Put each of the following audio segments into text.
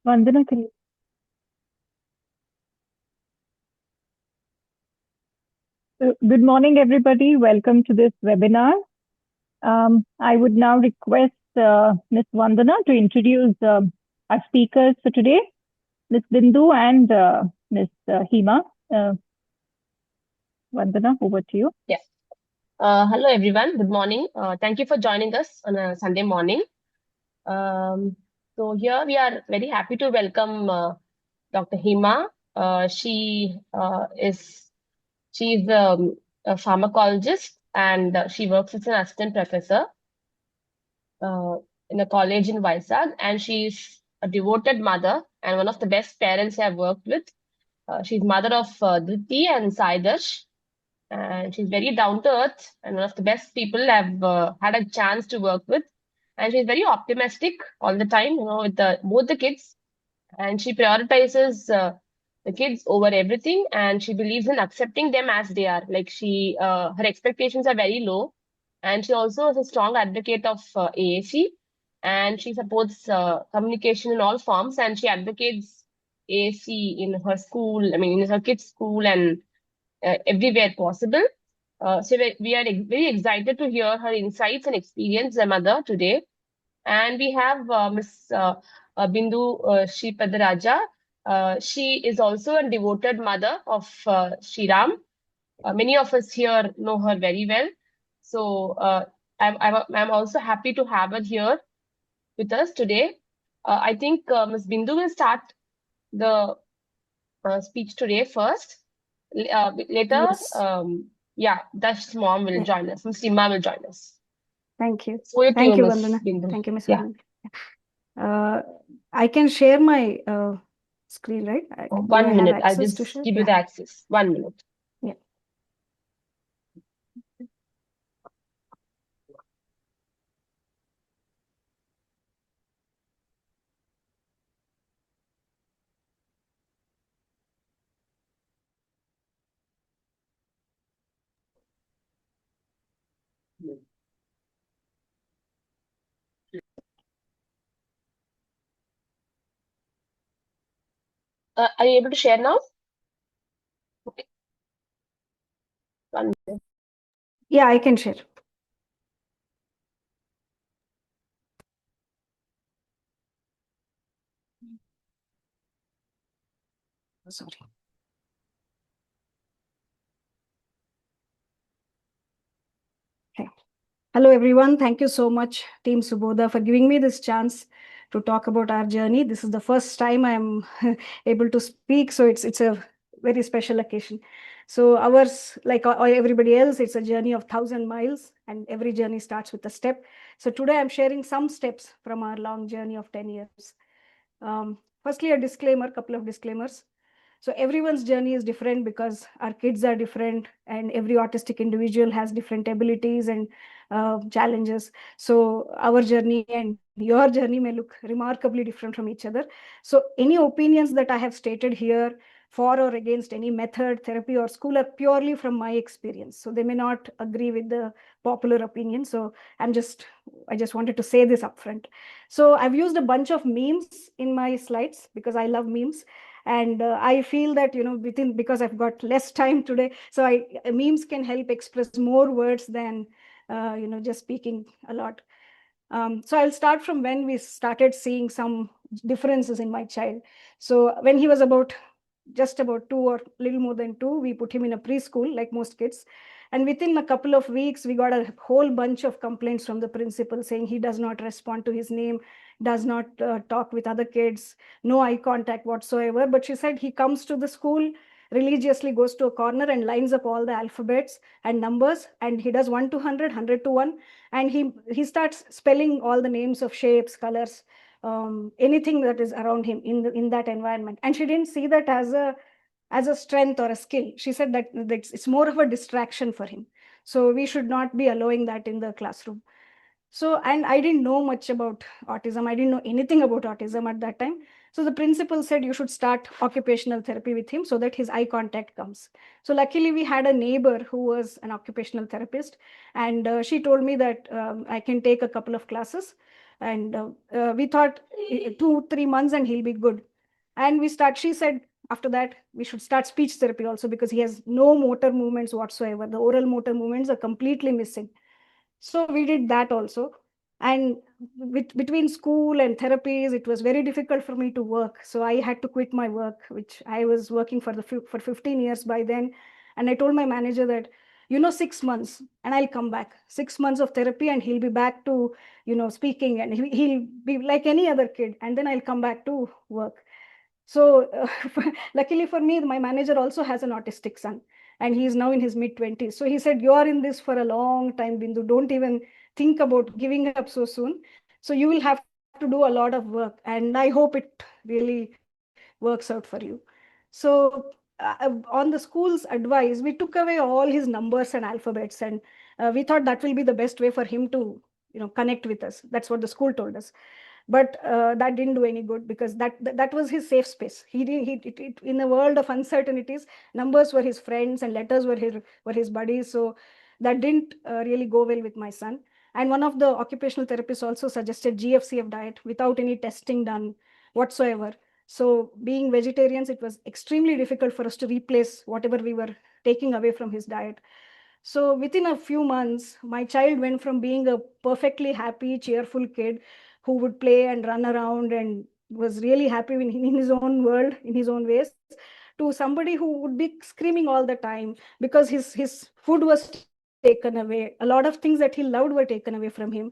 Vandana, can you- Good morning, everybody. Welcome to this webinar. I would now request Ms. Vandana to introduce our speakers for today, Ms. Bindu and Ms. Hema. Uh, Vandana, over to you. Yeah. Hello, everyone. Good morning. Thank you for joining us on a Sunday morning. Um, so here we are very happy to welcome Dr. Hema. She's a pharmacologist and she works as an assistant professor uh, in a college in Vizag, and she's a devoted mother and one of the best parents I've worked with. She's mother of Dhriti and Saidash, and she's very down to earth and one of the best people I've had a chance to work with. And she's very optimistic all the time, with both the kids. And she prioritizes the kids over everything, and she believes in accepting them as they are. Like her expectations are very low, and she also is a strong advocate of AAC, and she supports communication in all forms, and she advocates AAC in her school. I mean, in her kids' school and everywhere possible. So we are very excited to hear her insights and experience as a mother today. And we have Miss Bindu Sripadaraja. She is also a devoted mother of Sriram. Many of us here know her very well. So I'm also happy to have her here with us today. I think Ms. Bindu will start the speech today first. Later, Yes. Dash's mom will Yeah. join us. Ms. Sima will join us. Thank you. Over to you, Thank you, Ms. Vandana. Bindu. Thank you, Ms. Yeah. Vandana. I can share my screen, right? Do 1 I have minute. I'll access to just share? give you Yeah. the access. 1 minute. Yeah. Are you able to share now? Okay. 1 minute. Yeah, I can share. Sorry. Okay. Hello, everyone. Thank you so much, Team Subodha, for giving me this chance to talk about our journey. This is the first time I'm able to speak, so it's a very special occasion. So ours, like everybody else, it's a journey of 1,000 miles, and every journey starts with a step. So today I'm sharing some steps from our long journey of 10 years. Firstly, a disclaimer, couple of disclaimers. So everyone's journey is different because our kids are different, and every autistic individual has different abilities and challenges. So our journey and your journey may look remarkably different from each other. So any opinions that I have stated here for or against any method, therapy, or school are purely from my experience. So they may not agree with the popular opinion. So I just wanted to say this upfront. So I've used a bunch of memes in my slides because I love memes. And I feel that, because I've got less time today, so memes can help express more words than, just speaking a lot. So I'll start from when we started seeing some differences in my child. So when he was just about 2 or little more than 2, we put him in a preschool like most kids. And within a couple of weeks, we got a whole bunch of complaints from the principal saying he does not respond to his name, does not talk with other kids, no eye contact whatsoever. But she said he comes to the school, religiously goes to a corner and lines up all the alphabets and numbers, and he does 1 to 100, 100 to 1, and he starts spelling all the names of shapes, colors, anything that is around him in that environment. And she didn't see that as a strength or a skill. She said that it's more of a distraction for him. So we should not be allowing that in the classroom. So, and I didn't know much about autism. I didn't know anything about autism at that time. So the principal said you should start occupational therapy with him so that his eye contact comes. So luckily we had a neighbor who was an occupational therapist, and she told me that I can take a couple of classes. And we thought 2-3 months and he'll be good. And she said after that we should start speech therapy also, because he has no motor movements whatsoever. The oral motor movements are completely missing. So we did that also. And between school and therapies, it was very difficult for me to work. So I had to quit my work, which I was working for for 15 years by then. And I told my manager that, 6 months and I'll come back. 6 months of therapy and he'll be back to, speaking, and he'll be like any other kid. And then I'll come back to work. So luckily for me, my manager also has an autistic son, and he is now in his mid-20s. So he said, you are in this for a long time, Bindu. Don't even think about giving up so soon. So you will have to do a lot of work. And I hope it really works out for you. So on the school's advice, we took away all his numbers and alphabets. And we thought that will be the best way for him to, connect with us. That's what the school told us. But that didn't do any good, because that was his safe space. In a world of uncertainties, numbers were his friends and letters were his buddies. So that didn't really go well with my son. And one of the occupational therapists also suggested GFCF diet without any testing done whatsoever. So being vegetarians, it was extremely difficult for us to replace whatever we were taking away from his diet. So within a few months, my child went from being a perfectly happy, cheerful kid who would play and run around and was really happy in his own world, in his own ways, to somebody who would be screaming all the time because his food was taken away. A lot of things that he loved were taken away from him,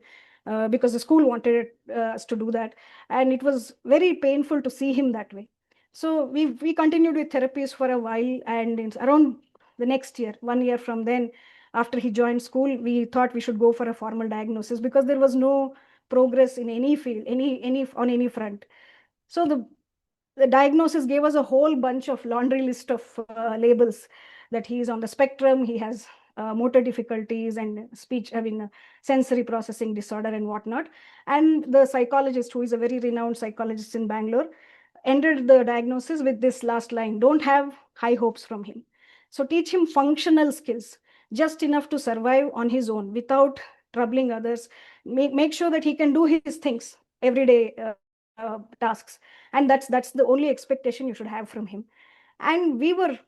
because the school wanted us to do that. And it was very painful to see him that way. So we continued with therapies for a while, and around the next year, 1 year from then, after he joined school, we thought we should go for a formal diagnosis, because there was no progress in any field, on any front. So the diagnosis gave us a whole bunch of laundry list of labels, that he is on the spectrum, he has motor difficulties and speech, sensory processing disorder and whatnot. And the psychologist, who is a very renowned psychologist in Bangalore, ended the diagnosis with this last line: don't have high hopes from him. So teach him functional skills, just enough to survive on his own without troubling others. Make sure that he can do his things, everyday tasks. And that's the only expectation you should have from him. And we were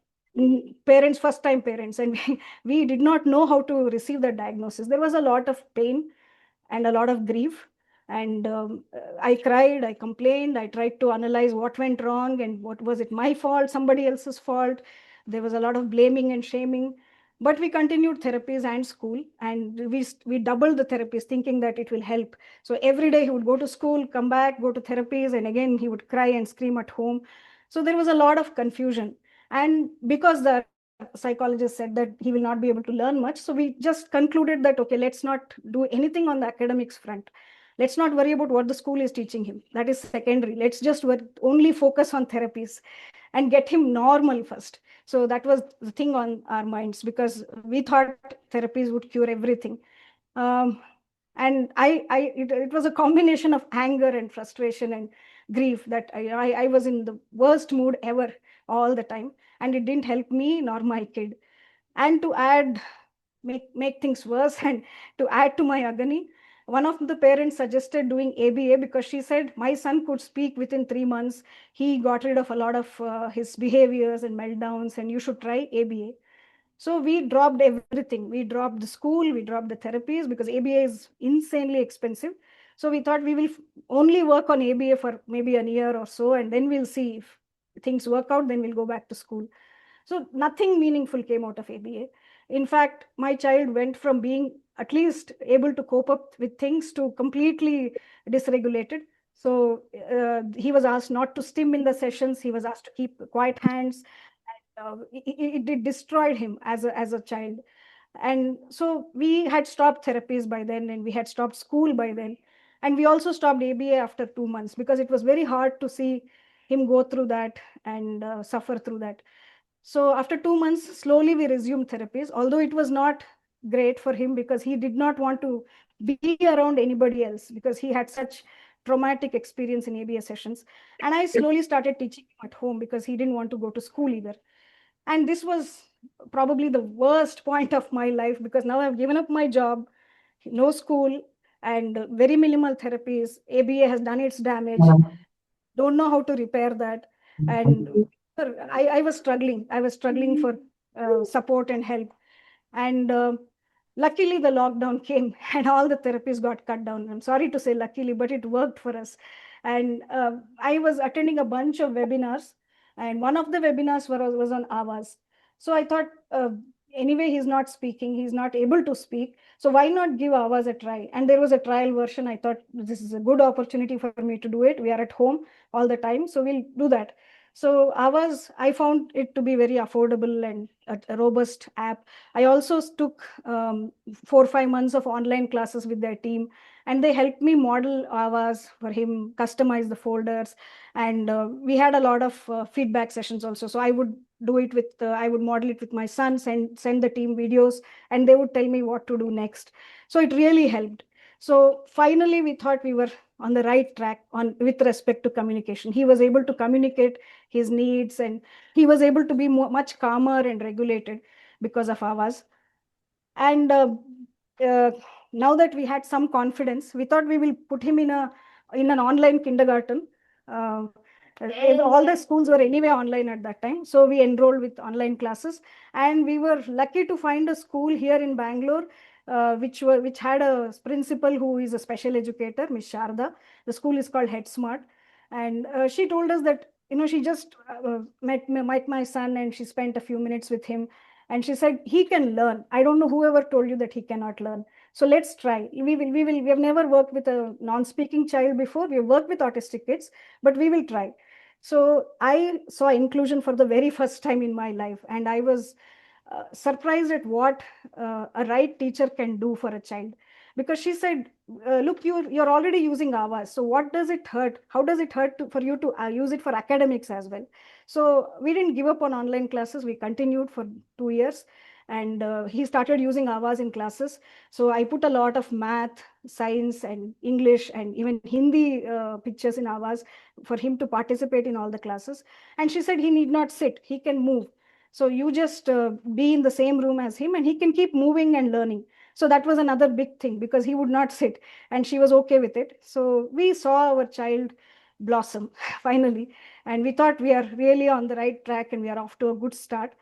parents, first time parents, and we did not know how to receive the diagnosis. There was a lot of pain and a lot of grief. And I cried, I complained, I tried to analyze what went wrong and what was it my fault, somebody else's fault. There was a lot of blaming and shaming. But we continued therapies and school, and we doubled the therapies, thinking that it will help. So every day he would go to school, come back, go to therapies, and again he would cry and scream at home. So there was a lot of confusion. And because the psychologist said that he will not be able to learn much, so we just concluded that, okay, let's not do anything on the academics front. Let's not worry about what the school is teaching him. That is secondary. Let's just only focus on therapies and get him normal first. So that was the thing on our minds, because we thought therapies would cure everything. And it was a combination of anger and frustration and grief, that I was in the worst mood ever all the time, and it didn't help me nor my kid. And to make things worse, and to add to my agony, one of the parents suggested doing ABA, because she said my son could speak within 3 months. He got rid of a lot of his behaviors and meltdowns, and you should try ABA. So we dropped everything. We dropped the school, we dropped the therapies, because ABA is insanely expensive. So we thought we will only work on ABA for maybe a year or so, and then we'll see if things work out, then we'll go back to school. So nothing meaningful came out of ABA. In fact, my child went from being at least able to cope up with things to completely dysregulated. So he was asked not to stim in the sessions. He was asked to keep quiet hands. It destroyed him as a child. And so we had stopped therapies by then, and we had stopped school by then. And we also stopped ABA after 2 months, because it was very hard to see him go through that and suffer through that. So after 2 months, slowly we resumed therapies, although it was not great for him, because he did not want to be around anybody else, because he had such traumatic experience in ABA sessions. And I slowly started teaching him at home, because he didn't want to go to school either. And this was probably the worst point of my life, because now I've given up my job, no school, and very minimal therapies. ABA has done its damage. Don't know how to repair that. And I was struggling. I was struggling for support and help. And luckily, the lockdown came and all the therapies got cut down. I'm sorry to say luckily, but it worked for us. And I was attending a bunch of webinars, and one of the webinars was on Avas. So I thought, anyway, he's not speaking, he's not able to speak. So why not give Avas a try? And there was a trial version. I thought this is a good opportunity for me to do it. We are at home all the time, so we'll do that. So I found it to be very affordable and a robust app. I also took 4 or 5 months of online classes with their team, and they helped me model Avas for him, customize the folders, and we had a lot of feedback sessions also. So I would do it with, I would model it with my son, send the team videos, and they would tell me what to do next. So it really helped. So finally, we thought we were on the right track with respect to communication. He was able to communicate his needs, and he was able to be much calmer and regulated because of Avas. And now that we had some confidence, we thought we will put him in an online kindergarten. All the schools were anyway online at that time, so we enrolled with online classes, and we were lucky to find a school here in Bangalore, which had a principal who is a special educator, Miss Sharda. The school is called Head Smart, and she told us that she just met my son, and she spent a few minutes with him, and she said he can learn. I don't know whoever told you that he cannot learn. So let's try. We have never worked with a non-speaking child before. We have worked with autistic kids, but we will try. So I saw inclusion for the very first time in my life, and I was surprised at what a right teacher can do for a child. Because she said, look, you're already using Avas. So what does it hurt? How does it hurt for you to use it for academics as well? So we didn't give up on online classes. We continued for 2 years. And he started using Avas in classes. So I put a lot of math, science, and English, and even Hindi pictures in Avas for him to participate in all the classes. And she said he need not sit, he can move. So you just be in the same room as him, and he can keep moving and learning. So that was another big thing, because he would not sit, and she was okay with it. So we saw our child blossom finally, and we thought we are really on the right track, and we are off to a good start.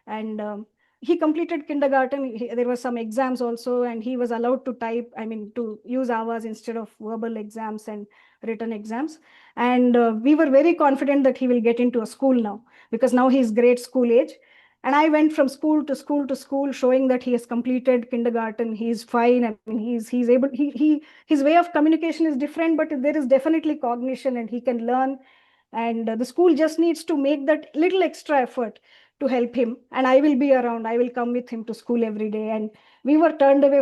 And he completed kindergarten. There were some exams also, and he was allowed to to use Avas instead of verbal exams and written exams. And we were very confident that he will get into a school now, because now he's grade school age. And I went from school to school to school, showing that he has completed kindergarten. He's fine. I mean, he's able. His way of communication is different, but there is definitely cognition, and he can learn. And the school just needs to make that little extra effort to help him. And I will be around. I will come with him to school every day. And we were turned away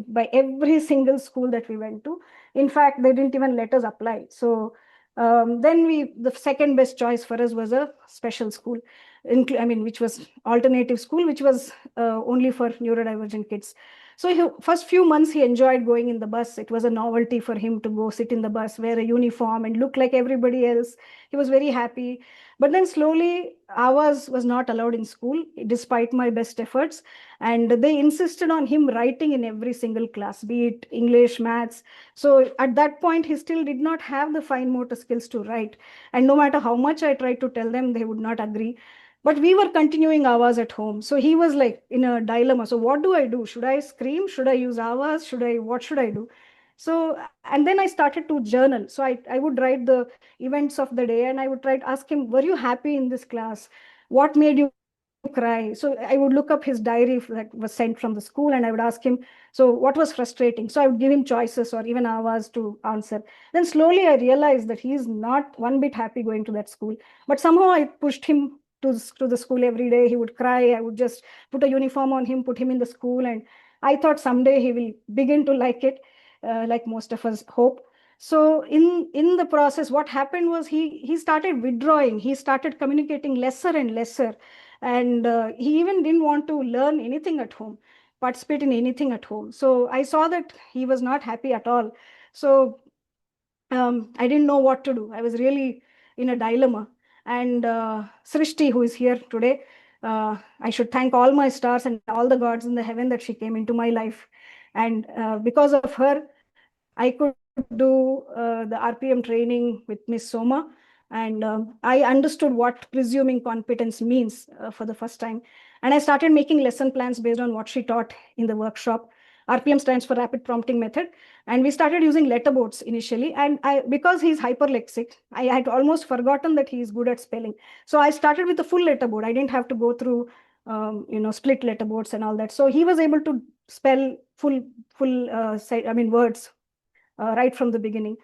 by every single school that we went to. In fact, they didn't even let us apply. So then the second best choice for us was a special school, which was alternative school, which was only for neurodivergent kids. So first few months he enjoyed going in the bus. It was a novelty for him to go sit in the bus, wear a uniform, and look like everybody else. He was very happy. But then slowly, Avas was not allowed in school, despite my best efforts. And they insisted on him writing in every single class, be it English, maths. So at that point, he still did not have the fine motor skills to write. And no matter how much I tried to tell them, they would not agree. But we were continuing Avas at home. So he was like in a dilemma. So what do I do? Should I scream? Should I use Avas? What should I do? So, and then I started to journal. So I would write the events of the day, and I would try to ask him, were you happy in this class? What made you cry? So I would look up his diary that was sent from the school, and I would ask him, so what was frustrating? So I would give him choices or even hours to answer. Then slowly I realized that he is not one bit happy going to that school. But somehow I pushed him to the school every day. He would cry. I would just put a uniform on him, put him in the school. And I thought someday he will begin to like it, like most of us hope. So in the process, what happened was he started withdrawing. He started communicating lesser and lesser. And he even didn't want to learn anything at home, participate in anything at home. So I saw that he was not happy at all. So I didn't know what to do. I was really in a dilemma. And Srishti, who is here today, I should thank all my stars and all the gods in the heaven that she came into my life. And because of her, I could do the RPM training with Miss Soma, and I understood what presuming competence means for the first time. And I started making lesson plans based on what she taught in the workshop. RPM stands for Rapid Prompting Method. And we started using letterboards initially. And because he's hyperlexic, I had almost forgotten that he's good at spelling. So I started with a full letterboard. I didn't have to go through split letterboards and all that. So he was able to spell full words right from the beginning.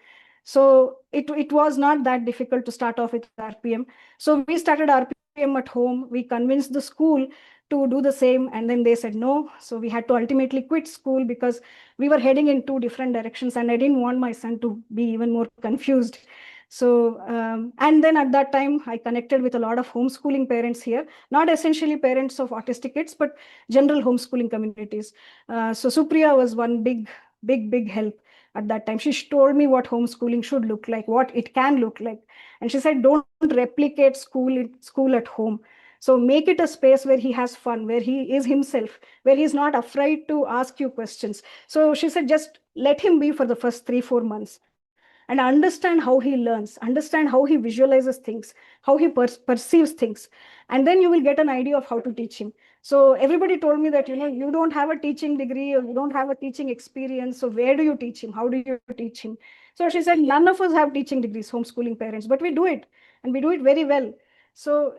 So it was not that difficult to start off with RPM. So we started RPM at home. We convinced the school to do the same, and then they said no. So we had to ultimately quit school because we were heading in two different directions, and I didn't want my son to be even more confused. So, and then at that time, I connected with a lot of homeschooling parents here, not essentially parents of autistic kids, but general homeschooling communities. So Supriya was one big help at that time. She told me what homeschooling should look like, what it can look like. And she said, don't replicate school at home. So make it a space where he has fun, where he is himself, where he's not afraid to ask you questions. So she said, just let him be for the first 3-4 months and understand how he learns, understand how he visualizes things, how he perceives things. And then you will get an idea of how to teach him. So everybody told me that, you don't have a teaching degree or you don't have a teaching experience. So where do you teach him? How do you teach him? So she said, none of us have teaching degrees, homeschooling parents, but we do it, and we do it very well. So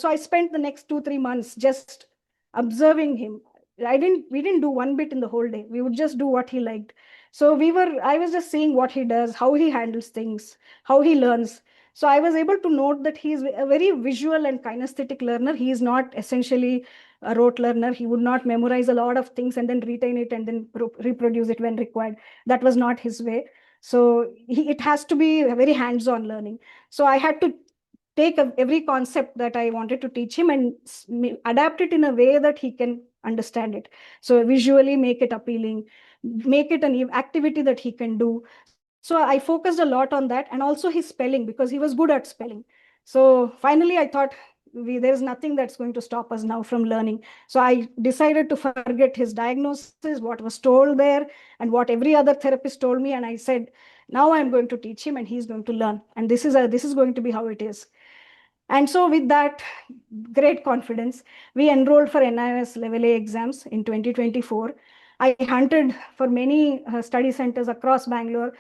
I spent the next 2-3 months just observing him. We didn't do one bit in the whole day. We would just do what he liked. So I was just seeing what he does, how he handles things, how he learns. So I was able to note that he's a very visual and kinesthetic learner. He is not essentially a rote learner. He would not memorize a lot of things and then retain it and then reproduce it when required. That was not his way. So it has to be a very hands-on learning. So I had to take every concept that I wanted to teach him and adapt it in a way that he can understand it. So visually make it appealing, make it an activity that he can do. So I focused a lot on that, and also his spelling, because he was good at spelling. So finally I thought, there's nothing that's going to stop us now from learning. So I decided to forget his diagnosis, what was told there, and what every other therapist told me. And I said, now I'm going to teach him and he's going to learn. And this is going to be how it is. And so with that great confidence, we enrolled for NIOS Level A exams in 2024. I hunted for many study centers across Bangalore.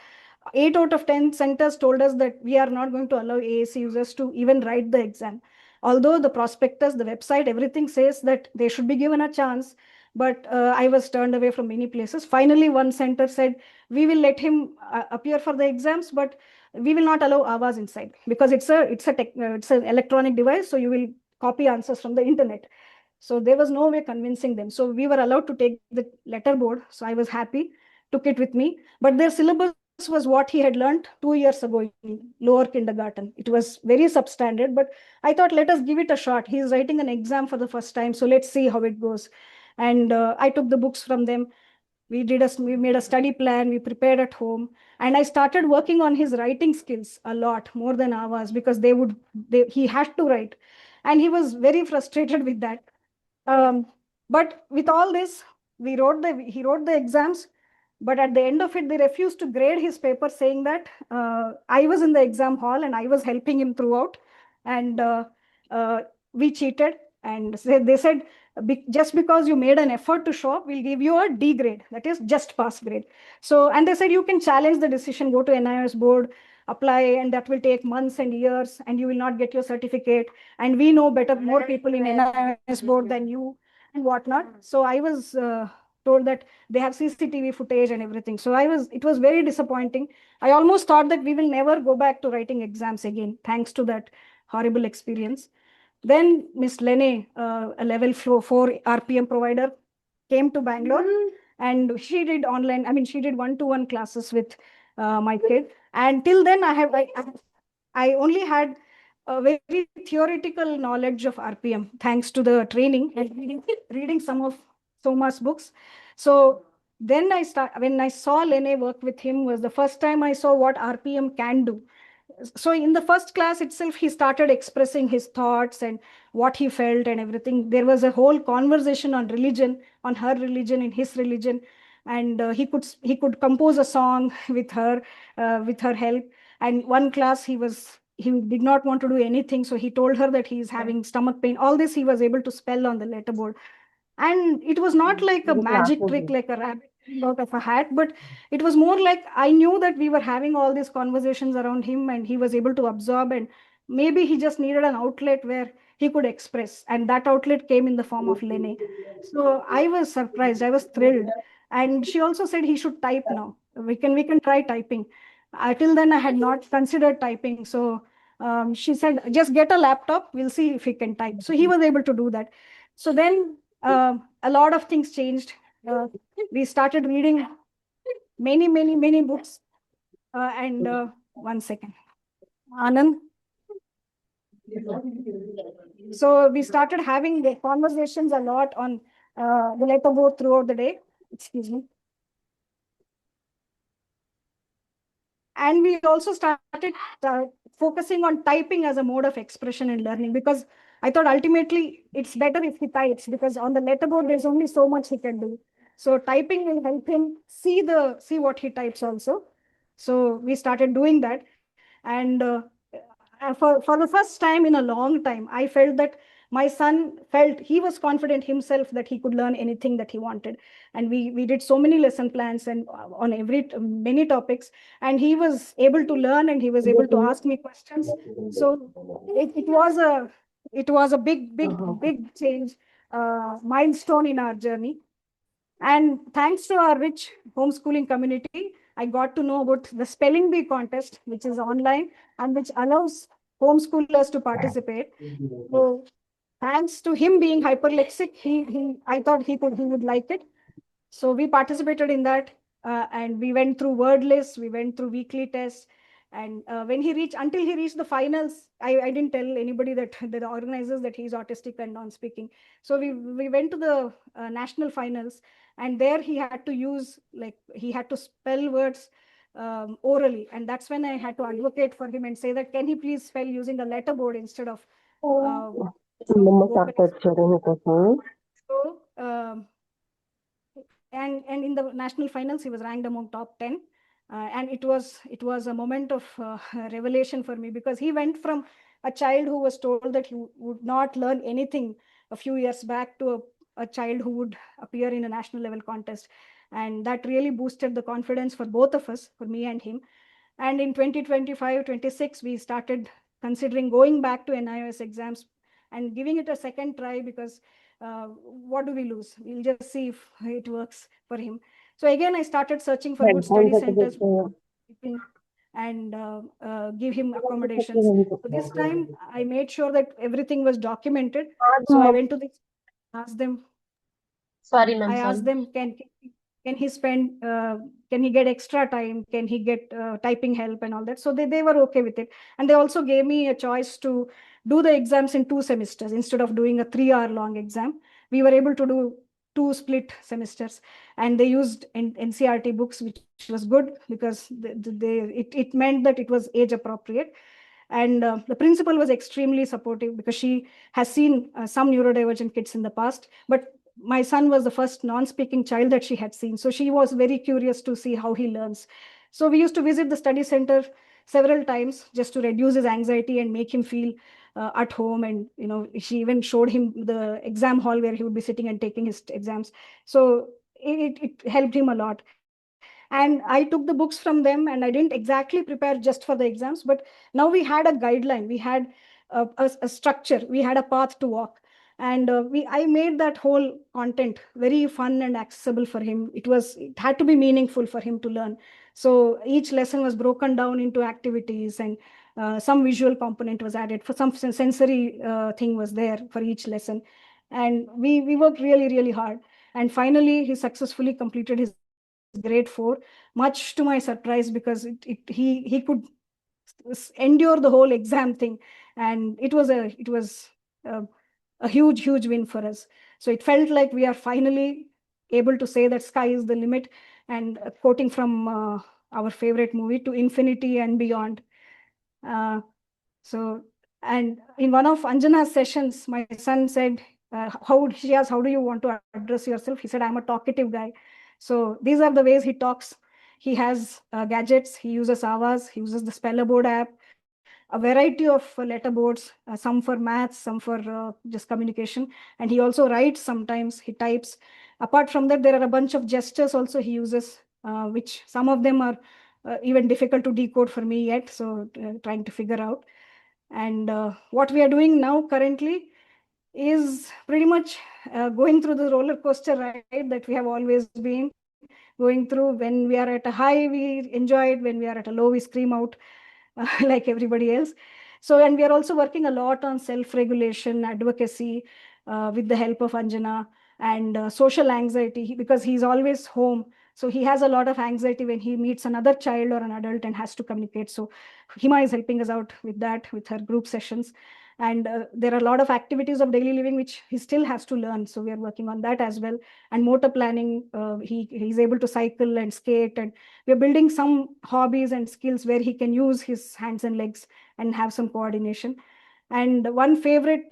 8 out of 10 centers told us that we are not going to allow AAC users to even write the exam. Although the prospectus, the website, everything says that they should be given a chance, but I was turned away from many places. Finally, one center said, we will let him appear for the exams, but we will not allow AWAS inside, because it's an electronic device, so you will copy answers from the internet. So there was no way convincing them. So we were allowed to take the letterboard. So I was happy, took it with me. But their syllabus was what he had learned 2 years ago in lower kindergarten. It was very substandard, but I thought, let us give it a shot. He is writing an exam for the first time, so let's see how it goes. And I took the books from them. We made a study plan, we prepared at home, and I started working on his writing skills a lot more than ours, because he had to write, and he was very frustrated with that. But with all this, he wrote the exams, but at the end of it, they refused to grade his paper, saying that I was in the exam hall and I was helping him throughout, and we cheated. And they said, just because you made an effort to show up, we'll give you a D grade, that is just pass grade. So, and they said, you can challenge the decision, go to NIOS board, apply, and that will take months and years, and you will not get your certificate. And we know more people in NIOS board than you, and whatnot. So I was told that they have CCTV footage and everything. So it was very disappointing. I almost thought that we will never go back to writing exams again, thanks to that horrible experience. Then Miss Lene, a level 4 RPM provider, came to Bangalore, and she did online. I mean, she did one-to-one classes with my kid. And till then, I only had a very theoretical knowledge of RPM, thanks to the training and reading some of Soma's books. So then when I saw Lene work with him, was the first time I saw what RPM can do. So in the first class itself, he started expressing his thoughts and what he felt and everything. There was a whole conversation on religion, on her religion, in his religion. and he could compose a song with her help. And one class he did not want to do anything, so he told her that he is having stomach pain. All this he was able to spell on the letterboard. And it was not like a magic trick, like a rabbit out of a hat, but it was more like I knew that we were having all these conversations around him and he was able to absorb, and maybe he just needed an outlet where he could express, and that outlet came in the form of Lene. So I was surprised, I was thrilled. And she also said he should type now. We can try typing. Till then I had not considered typing. So she said, just get a laptop, we'll see if he can type. So he was able to do that. So then a lot of things changed. We started reading many books. And one second, Anand. So we started having the conversations a lot on the letterboard throughout the day. Excuse me. And we also started focusing on typing as a mode of expression in learning, because I thought ultimately it's better if he types, because on the letterboard there's only so much he can do. So typing will help him see what he types also. So we started doing that. And for the first time in a long time, I felt that my son felt he was confident himself that he could learn anything that he wanted. And we did so many lesson plans and on many topics, and he was able to learn and he was able to ask me questions. So it was a big change, milestone in our journey. And thanks to our rich homeschooling community, I got to know about the spelling bee contest, which is online and which allows homeschoolers to participate. So thanks to him being hyperlexic, I thought he would like it. So we participated in that, and we went through word lists, we went through weekly tests. And until he reached the finals, I didn't tell anybody that the organizers that he's autistic and non-speaking. So we went to the national finals, and there he had to spell words orally. And that's when I had to advocate for him and say that, can he please spell using a letterboard instead of so and in the national finals, he was ranked among top 10. And it was a moment of revelation for me, because he went from a child who was told that he would not learn anything a few years back to a child who would appear in a national level contest. And that really boosted the confidence for both of us, for me and him. And in 2025-26, we started considering going back to NIOS exams and giving it a second try, because what do we lose? We'll just see if it works for him. So again, I started searching for good study centers and give him accommodations. So this time, I made sure that everything was documented. So I went to the asked them. Sorry, ma'am. I asked them, can he spend, can he get extra time? Can he get typing help and all that? So they were okay with it. And they also gave me a choice to do the exams in 2 semesters instead of doing a 3-hour long exam. We were able to do 2 split semesters, and they used NCRT books, which was good, because it meant that it was age appropriate. And the principal was extremely supportive, because she has seen some neurodivergent kids in the past, but my son was the first non-speaking child that she had seen. So she was very curious to see how he learns. So we used to visit the study center several times just to reduce his anxiety and make him feel at home. And she even showed him the exam hall where he would be sitting and taking his exams. So it helped him a lot. And I took the books from them, and I didn't exactly prepare just for the exams, but now we had a guideline, we had a structure, we had a path to walk. And I made that whole content very fun and accessible for him. It had to be meaningful for him to learn. So each lesson was broken down into activities, and some visual component was added, for some sensory thing was there for each lesson. And we worked really hard. And finally, he successfully completed his grade 4, much to my surprise, because he could endure the whole exam thing. And it was a huge win for us. So it felt like we are finally able to say that sky is the limit. And quoting from our favorite movie, to infinity and beyond. And in one of Anjana's sessions, my son said, how do you want to address yourself? He said, I'm a talkative guy. So these are the ways he talks. He has gadgets, he uses Avas, he uses the Spellaboard app, a variety of letterboards, some for maths, some for just communication. And he also writes sometimes, he types. Apart from that, there are a bunch of gestures also he uses, which some of them are even difficult to decode for me yet. So trying to figure out. And what we are doing now currently is pretty much going through the roller coaster ride that we have always been going through. When we are at a high, we enjoy it. When we are at a low, we scream out like everybody else. So, and we are also working a lot on self-regulation, advocacy, with the help of Anjana, and social anxiety, because he's always home. So he has a lot of anxiety when he meets another child or an adult and has to communicate. So Hima is helping us out with that, with her group sessions. And there are a lot of activities of daily living which he still has to learn. So we are working on that as well. And motor planning, he's able to cycle and skate, and we're building some hobbies and skills where he can use his hands and legs and have some coordination. And one favorite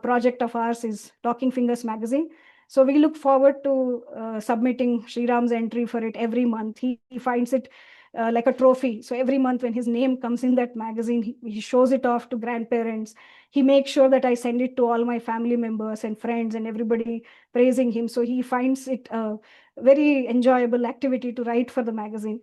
project of ours is Talking Fingers magazine. So we look forward to submitting Sriram's entry for it every month. He finds it like a trophy. So every month when his name comes in that magazine, he shows it off to grandparents. He makes sure that I send it to all my family members and friends and everybody praising him. So he finds it a very enjoyable activity to write for the magazine.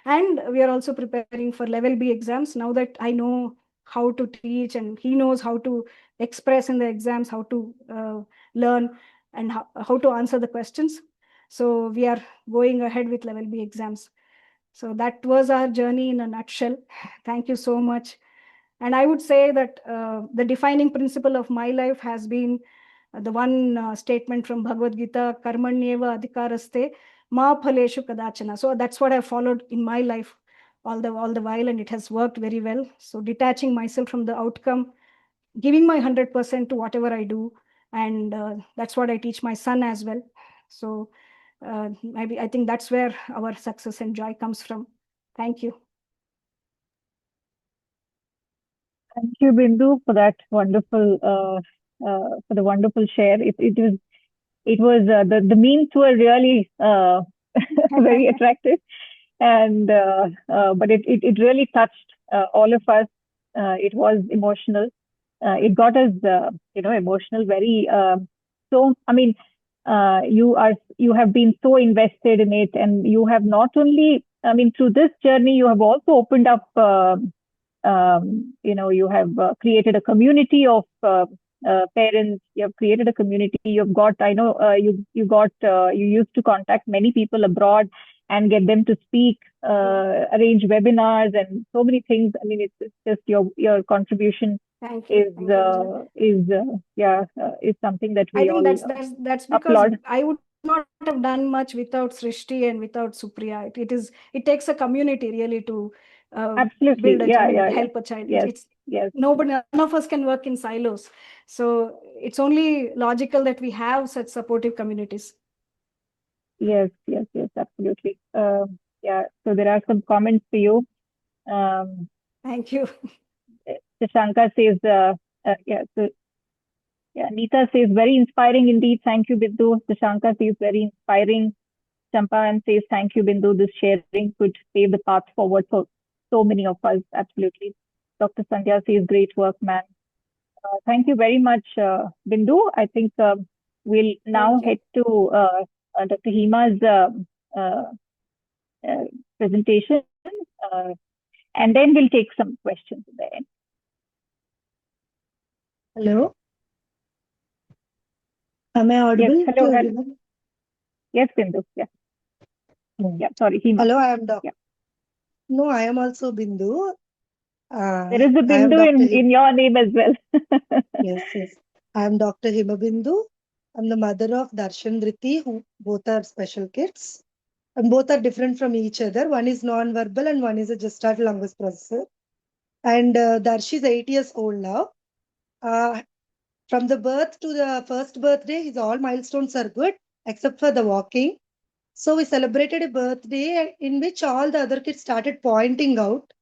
And we are also preparing for level B exams now that I know how to teach and he knows how to express in the exams, how to learn and how to answer the questions. So we are going ahead with level B exams. So that was our journey in a nutshell. Thank you so much. And I would say that the defining principle of my life has been the one statement from Bhagavad Gita, Karmanyeva Adhikaraste, Ma Phaleshu Kadachana. So that's what I followed in my life all the while, and it has worked very well. So detaching myself from the outcome, giving my 100% to whatever I do, and that's what I teach my son as well. So maybe I think that's where our success and joy comes from. Thank you. Thank you, Bindu, for that wonderful for the wonderful share. It was the memes were really very attractive, and but it really touched all of us. It was emotional. It got us emotional. Very so. I mean, you have been so invested in it, and you have not only. I mean, through this journey, you have also opened up. You have created a community of parents. You have created a community. You've got, I know, you used to contact many people abroad and get them to speak, arrange webinars, and so many things. I mean, it's just your contribution is something that we all that's because applaud. I would not have done much without Srishti and without Supriya. It takes a community really to Absolutely, build help a child. Yes, yes. None of us can work in silos. So it's only logical that we have such supportive communities. Yes, absolutely. Yeah, so there are some comments for you. Thank you. Shashanka says, Neeta says, very inspiring indeed. Thank you, Bindu. Shashanka says, very inspiring. Champaran says, thank you, Bindu. This sharing could pave the path forward for so many of us. Absolutely. Dr. Sandhya says, great work, man. Thank you very much, Bindu. I think we'll now head to Dr. Hima's presentation, and then we'll take some questions at the end. Hello. Am I audible? Yes, hello. Everyone? Yes, Bindu. Yeah. Yeah, sorry, Hima. Hello, I am Dr. No, I am also Bindu. There is a Bindu in your name as well. Yes. I am Dr. Hima Bindu. I'm the mother of Darshan Dhriti, who both are special kids. And both are different from each other. One is non-verbal and one is a gestalt language processor. And Darshi is 8 years old now. From the birth to the first birthday, his all milestones are good, except for the walking. So we celebrated a birthday in which all the other kids started pointing out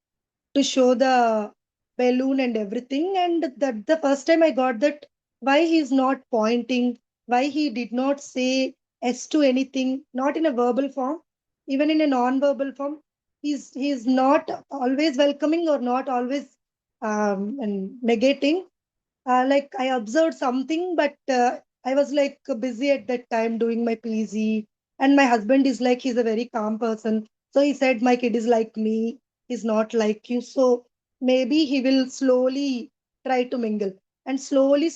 to show the balloon and everything. And that the first time I got that why he's not pointing, why he did not say yes to anything, not in a verbal form, even in a non-verbal form. He's not always welcoming or not always and negating. Like I observed something, but I was like busy at that time doing my PG. And my husband is like, he's a very calm person. So he said, my kid is like me, he's not like you. So maybe he will slowly try to mingle. And slowly,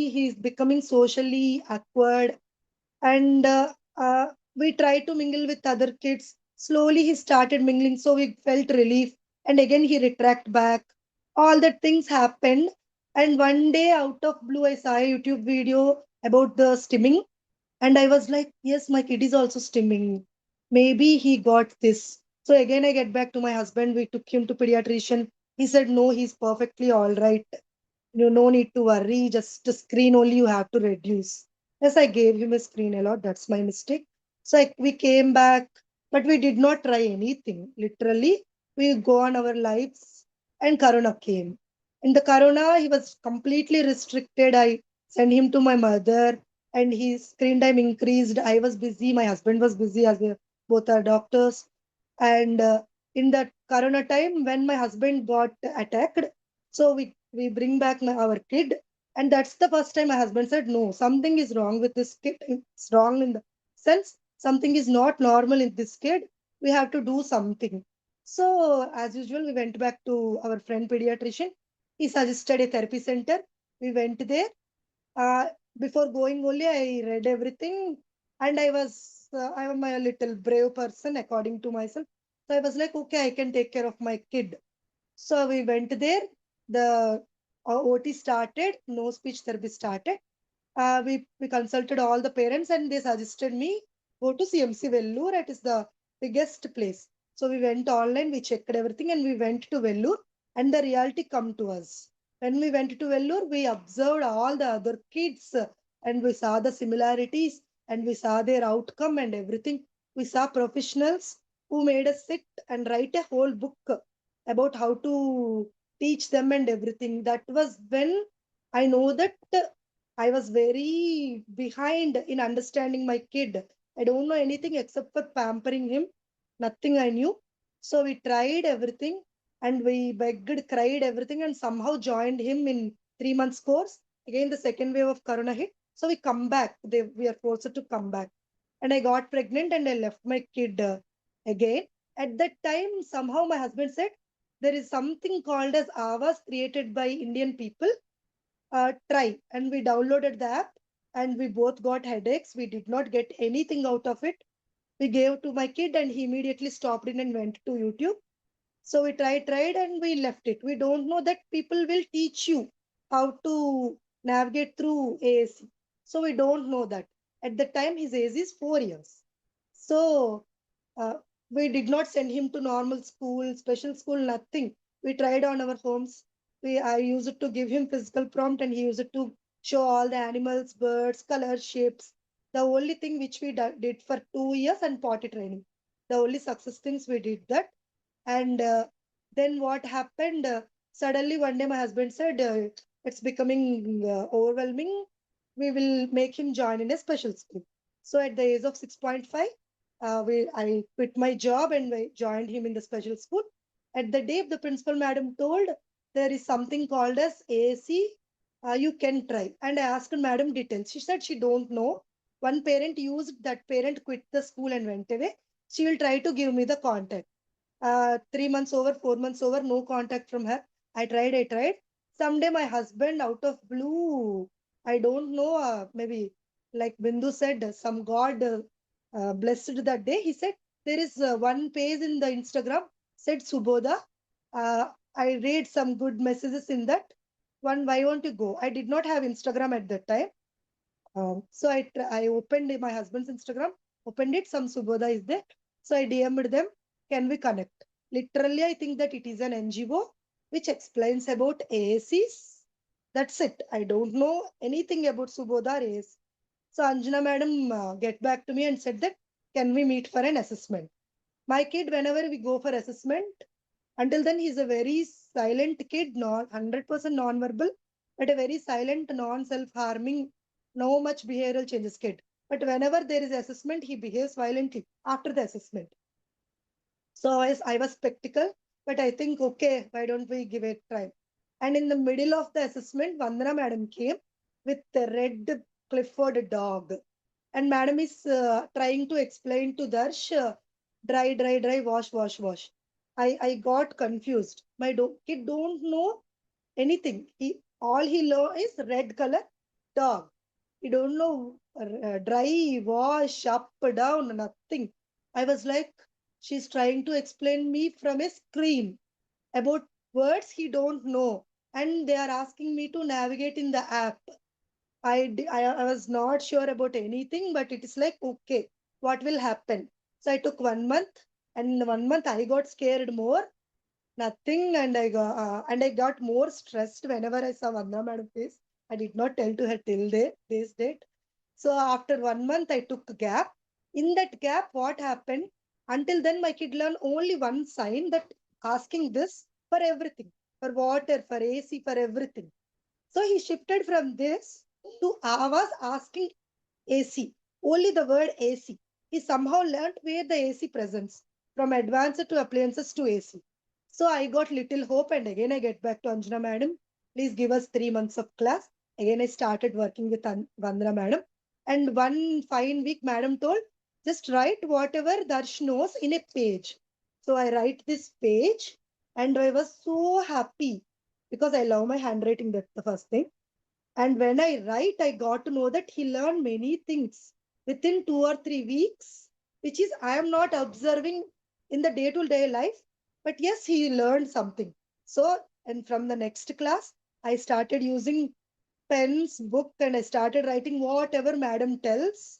he's becoming socially awkward. And we tried to mingle with other kids. Slowly, he started mingling. So we felt relief. And again, he retract back. All that things happened. And one day, out of blue, I saw a YouTube video about the stimming. And I was like, yes, my kid is also stimming. Maybe he got this. So again, I get back to my husband. We took him to pediatrician. He said, no, he's perfectly all right. You no need to worry. Just the screen only you have to reduce. Yes, I gave him a screen a lot. That's my mistake. So we came back, but we did not try anything. Literally, we go on our lives, and Corona came. In the Corona, he was completely restricted. I sent him to my mother, and his screen time increased. I was busy. My husband was busy as we both are doctors. And in that Corona time, when my husband got attacked, so we bring back our kid, and that's the first time my husband said, no, something is wrong with this kid. It's wrong in the sense something is not normal in this kid. We have to do something. So as usual, we went back to our friend pediatrician. He suggested a therapy center. We went there. uh, Before going only, I read everything, and I am a little brave person according to myself. So I was like, okay, I can take care of my kid. So we went there. The OT started, no speech therapy started. We consulted all the parents, and they suggested me go to CMC Vellore. It is the biggest place. So we went online, we checked everything, and we went to Vellore, and the reality come to us. When we went to Vellore, we observed all the other kids, and we saw the similarities, and we saw their outcome and everything. We saw professionals who made us sit and write a whole book about how to teach them and everything. That was when I know that I was very behind in understanding my kid. I don't know anything except for pampering him. Nothing I knew. So we tried everything, and we begged, cried everything, and somehow joined him in 3 months course. Again, the second wave of Corona hit. So we come back. We are forced to come back. And I got pregnant, and I left my kid again. At that time, somehow my husband said, there is something called as Avas created by Indian people. Try. And we downloaded the app, and we both got headaches. We did not get anything out of it. We gave to my kid, and he immediately stopped in and went to YouTube. So we tried, and we left it. We don't know that people will teach you how to navigate through AAC. So we don't know that. At the time, his age is 4 years. So uh, we did not send him to normal school, special school, nothing. We tried on our homes. I used it to give him physical prompt, and he used it to show all the animals, birds, colors, shapes. The only thing which we did for 2 years and potty training. The only success things we did that. And then what happened? Suddenly one day my husband said, it's becoming overwhelming. We will make him join in a special school. So at the age of 6.5, I quit my job, and I joined him in the special school. At the day, the principal madam told there is something called as AAC. You can try. And I asked madam details. She said she don't know. One parent used, that parent quit the school and went away. She will try to give me the contact. 3 months over, 4 months over, no contact from her. I tried. Someday my husband out of blue, I don't know, maybe like Bindu said, some God blessed that day. He said, there is one page in the Instagram, said Subodha. I read some good messages in that. One, why won't you go? I did not have Instagram at that time. So I opened my husband's Instagram, opened it, some Subodha is there. So I DM'd them, can we connect? Literally, I think that it is an NGO which explains about AACs. That's it. I don't know anything about Subodha or AAC. So Anjana madam get back to me and said that, can we meet for an assessment? My kid, whenever we go for assessment, until then he's a very silent kid, not 100% non-verbal, but a very silent, non-self-harming, no much behavioral changes kid. But whenever there is assessment, he behaves violently after the assessment. So I was skeptical, but I think, okay, why don't we give it a try? And in the middle of the assessment, Vandana madam came with the red Clifford dog. And madam is trying to explain to Darsh, dry, dry, dry, wash, wash, wash. I got confused. My kid don't know anything. All he know is red color dog. He don't know dry, wash, up, down, nothing. I was like, she's trying to explain me from a screen about words he don't know, and they are asking me to navigate in the app. I was not sure about anything, but it is like, okay, what will happen? So I took 1 month, and in 1 month I got scared more. Nothing, and I got more stressed whenever I saw Vandana madam face. I did not tell to her till this date. So after 1 month, I took a gap. In that gap, what happened? Until then, my kid learned only one sign, that asking this for everything, for water, for AC, for everything. So he shifted from this to I was asking AC, only the word AC. He somehow learnt where the AC presents, from advanced to appliances to AC. So I got little hope, and again I get back to Anjana madam. Please give us 3 months of class. Again I started working with Vandana madam. And one fine week, madam told, just write whatever Darsh knows in a page. So I write this page, and I was so happy because I love my handwriting. That's the first thing. And when I write, I got to know that he learned many things within 2 or 3 weeks, which is I am not observing in the day-to-day life. But yes, he learned something. So, and from the next class, I started using pens, book, and I started writing whatever madam tells.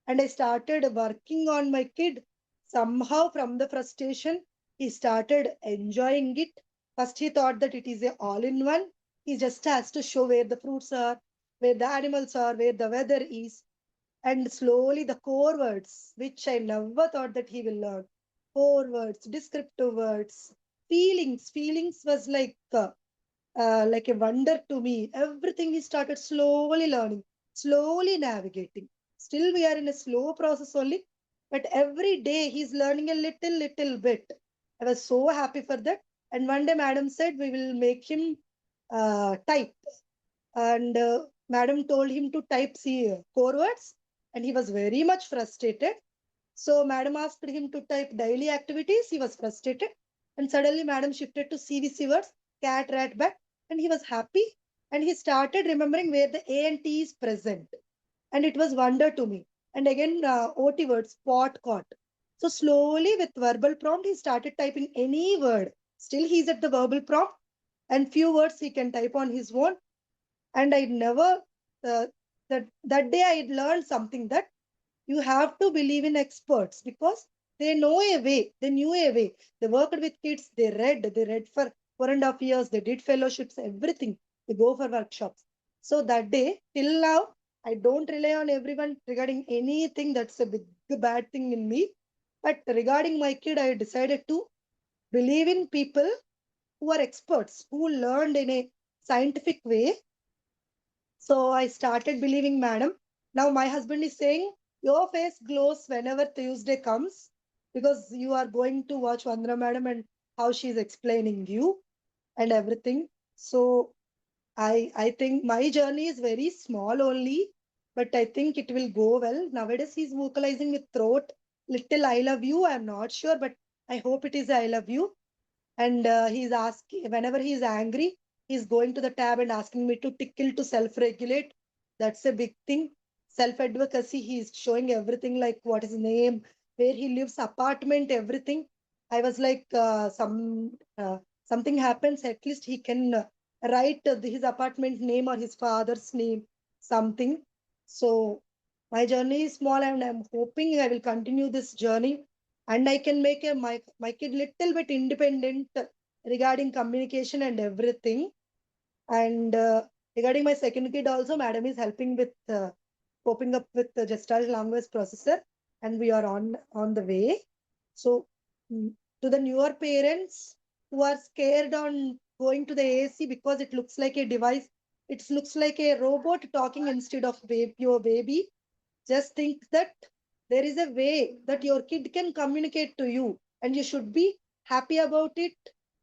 And I started working on my kid. Somehow, from the frustration, he started enjoying it. First, he thought that it is a all-in-one. He just has to show where the fruits are, where the animals are, where the weather is. And slowly, the core words, which I never thought that he will learn. Core words, descriptive words, feelings. Feelings was like a wonder to me. Everything he started slowly learning, slowly navigating. Still, we are in a slow process only, but every day he's learning a little bit. I was so happy for that. And one day, madam said we will make him type, and madam told him to type core words, and he was very much frustrated. So madam asked him to type daily activities. He was frustrated. And suddenly madam shifted to CVC words, cat, rat, bat. And he was happy. And he started remembering where the A and T is present. And it was wonder to me. And again, OT words, pot, caught. So slowly with verbal prompt, he started typing any word. Still he's at the verbal prompt. And few words he can type on his own. And I never, that day I learned something, that you have to believe in experts because they know a way, they knew a way. They worked with kids, they read for 4.5 years, they did fellowships, everything. They go for workshops. So that day, till now, I don't rely on everyone regarding anything. That's a big bad thing in me. But regarding my kid, I decided to believe in people who are experts, who learned in a scientific way. So I started believing madam. Now my husband is saying, your face glows whenever Tuesday comes because you are going to watch Vandana madam and how she's explaining you and everything. So I think my journey is very small only, but I think it will go well. Nowadays he's vocalizing with throat. Little I love you. I'm not sure, but I hope it is I love you. And he's asking, whenever he's angry, he's going to the tab and asking me to tickle to self-regulate. That's a big thing. Self-advocacy, he's showing everything, like what his name, where he lives, apartment, everything. I was like, something happens, at least he can write his apartment name or his father's name, something. So my journey is small, and I'm hoping I will continue this journey, and I can make my kid little bit independent regarding communication and everything. And regarding my second kid also, madam is helping with coping up with the gestalt language processor, and we are on the way. So to the newer parents who are scared on going to the AC because it looks like a device, it looks like a robot talking instead of your baby. Just think that there is a way that your kid can communicate to you, and you should be happy about it,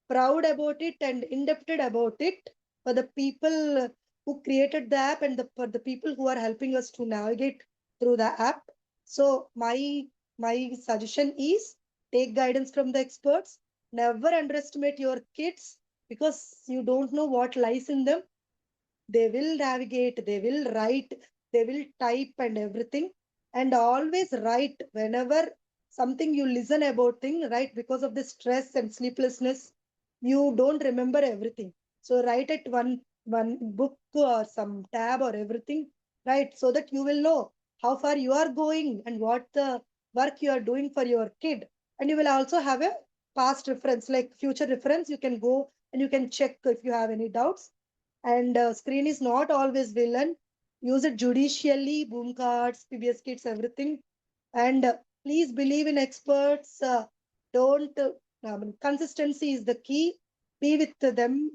proud about it, and indebted about it for the people who created the app, and for the people who are helping us to navigate through the app. So my suggestion is, take guidance from the experts. Never underestimate your kids, because you don't know what lies in them. They will navigate, they will write, they will type and everything. And always write whenever something you listen about thing, right? Because of the stress and sleeplessness, you don't remember everything. So write it one book or some tab or everything, right? So that you will know how far you are going and what the work you are doing for your kid. And you will also have a past reference, like future reference. You can go and you can check if you have any doubts. And screen is not always villain. Use it judicially. Boom cards, PBS kits, everything. And please believe in experts. Don't consistency is the key. Be with them.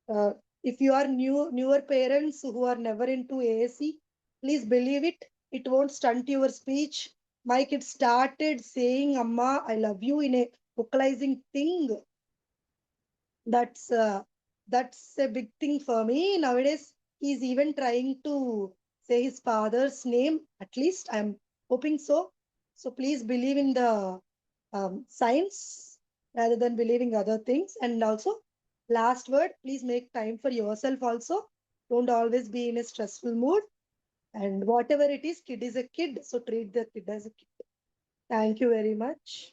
uh, if you are newer parents who are never into AAC, please believe it. It won't stunt your speech. My kid started saying "Amma, I love you" in a vocalizing thing. That's uh, that's a big thing for me nowadays. He's even trying to say his father's name, at least I'm hoping so. So please believe in the science rather than believing other things. And also, last word, please make time for yourself also. Don't always be in a stressful mood. And whatever it is, kid is a kid, so treat the kid as a kid. Thank you very much.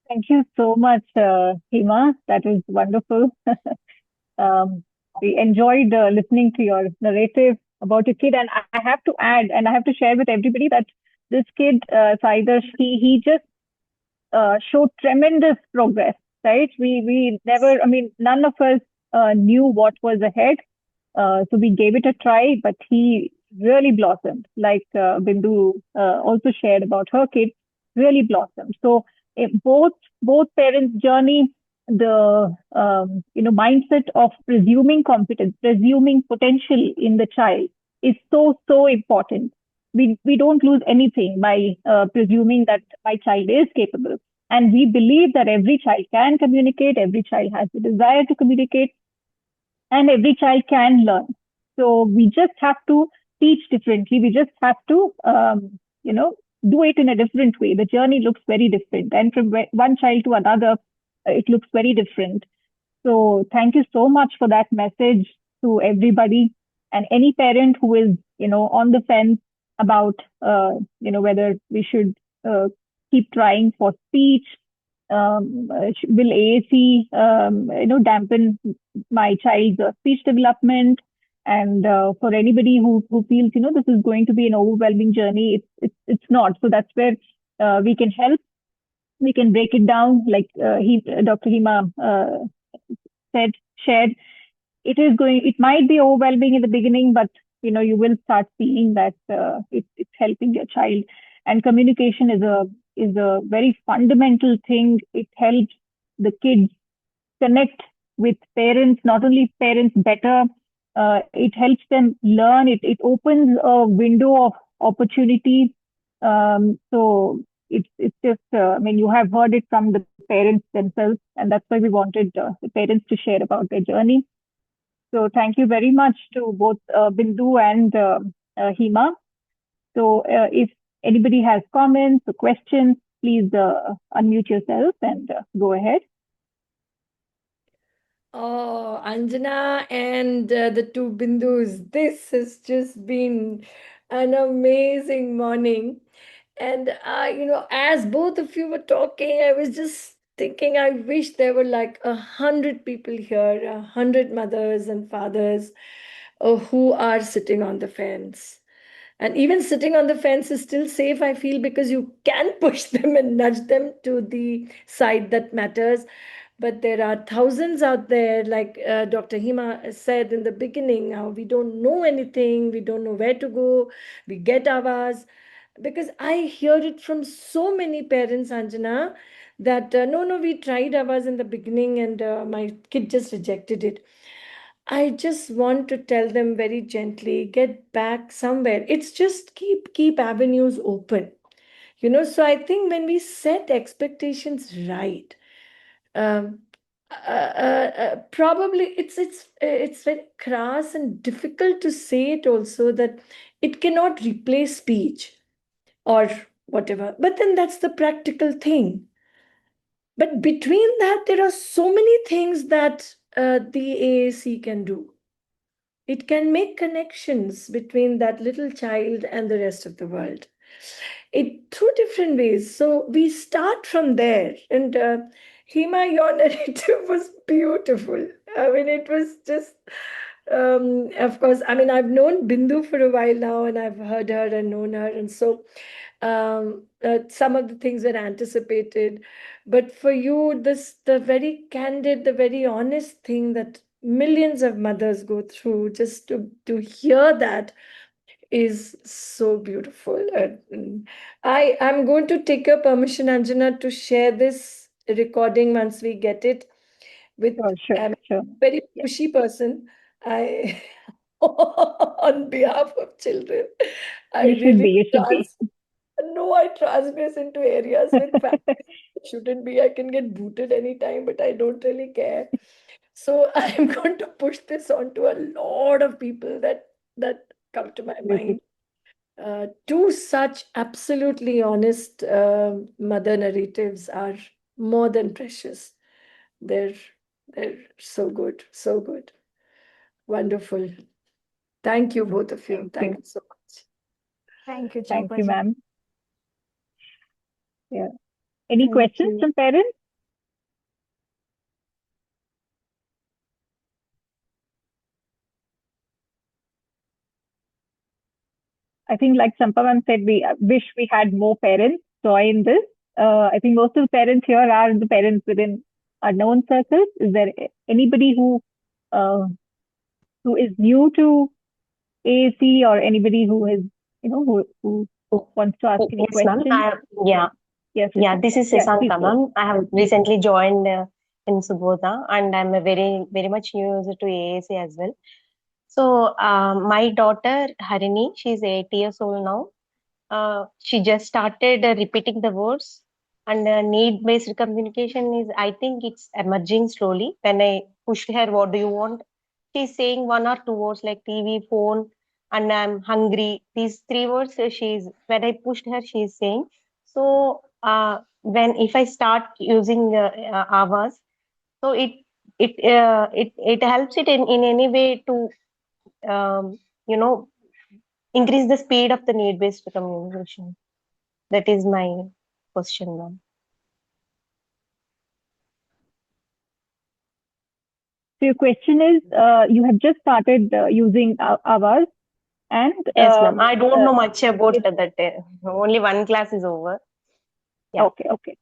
Thank you so much, Hema. That was wonderful. Um, we enjoyed listening to your narrative about your kid, and I have to add, and I have to share with everybody that this kid, Saida, he just showed tremendous progress. Right? We never, I mean, none of us knew what was ahead. So we gave it a try, but he really blossomed. Like Bindu also shared about her kid, really blossomed. So both parents' journey, the mindset of presuming competence, presuming potential in the child is so important. We don't lose anything by presuming that my child is capable, and we believe that every child can communicate, every child has the desire to communicate, and every child can learn. So we just have to teach differently. We just have to, do it in a different way. The journey looks very different, and from one child to another, it looks very different. So thank you so much for that message to everybody, and any parent who is, on the fence about, whether we should keep trying for speech. Will AAC, dampen my child's speech development? And for anybody who feels, this is going to be an overwhelming journey, it's not. So that's where we can help. We can break it down, like Dr. Hema said, shared. It might be overwhelming in the beginning, but you will start seeing that it's helping your child. And communication is a very fundamental thing. It helps the kids connect with parents, not only parents better. It helps them learn. It opens a window of opportunity. So it's just, I mean, you have heard it from the parents themselves, and that's why we wanted the parents to share about their journey. So thank you very much to both Bindu and Hema. So if anybody has comments or questions, please unmute yourself and go ahead. Oh, Anjana and the two Bindus, this has just been an amazing morning. And as both of you were talking, I was just thinking, I wish there were like 100 people here, 100 mothers and fathers who are sitting on the fence. And even sitting on the fence is still safe, I feel, because you can push them and nudge them to the side that matters. But there are thousands out there, like Dr. Hema said in the beginning, how we don't know anything, we don't know where to go, we get ours. Because I hear it from so many parents, Anjana, that no, we tried ours in the beginning and my kid just rejected it. I just want to tell them very gently, get back somewhere. It's just keep avenues open. So I think when we set expectations right, um, probably it's very crass and difficult to say it also, that it cannot replace speech or whatever. But then that's the practical thing. But between that, there are so many things that the AAC can do. It can make connections between that little child and the rest of the world. It through different ways. So we start from there. And Hema, your narrative was beautiful. I mean, it was just, of course, I mean, I've known Bindu for a while now, and I've heard her and known her. And so some of the things were anticipated. But for you, the very candid, the very honest thing that millions of mothers go through, just to hear that is so beautiful. I'm going to take your permission, Anjana, to share this recording once we get it with Sure, I'm sure. a very pushy person. I on behalf of children, I You should be. really You should be. no, I transgress into areas with families it shouldn't be. I can get booted anytime, but I don't really care. So I'm going to push this on to a lot of people that come to my mind. Two such absolutely honest mother narratives are more than precious. They're they're so good, so good, wonderful. Thank you, both of you. Thank Thank you. you so much. Thank you, Thank you, Champaji. ma'am. Yeah. Any Thank questions you. from parents? I think, like Champa ma'am said, we wish we had more parents join this. I think most of the parents here are the parents within our known circles. Is there anybody uh, who is new to AAC, or anybody who is, who wants to ask any Yes, ma'am. questions? Yeah, Yes, yeah. This Shashanka. is Yeah, please Sasanka, go. ma'am. I have recently joined in Subodha, and I'm a very much new user to AAC as well. So, my daughter Harini, she's 8 years old now. She just started repeating the words, and need-based communication is, I think, it's emerging slowly. When I pushed her, "What do you want?" She's saying one or two words like TV, phone, and I'm hungry. These three words, she's when I pushed her, she's saying. So, when if I start using avas, so it helps it in any way to you know increase the speed of the need-based communication. That is my question, ma'am. So your question is, you have just started using Avaz, and Yes, ma'am. I don't know much about it's that. Only one class is over. Yeah. okay, okay.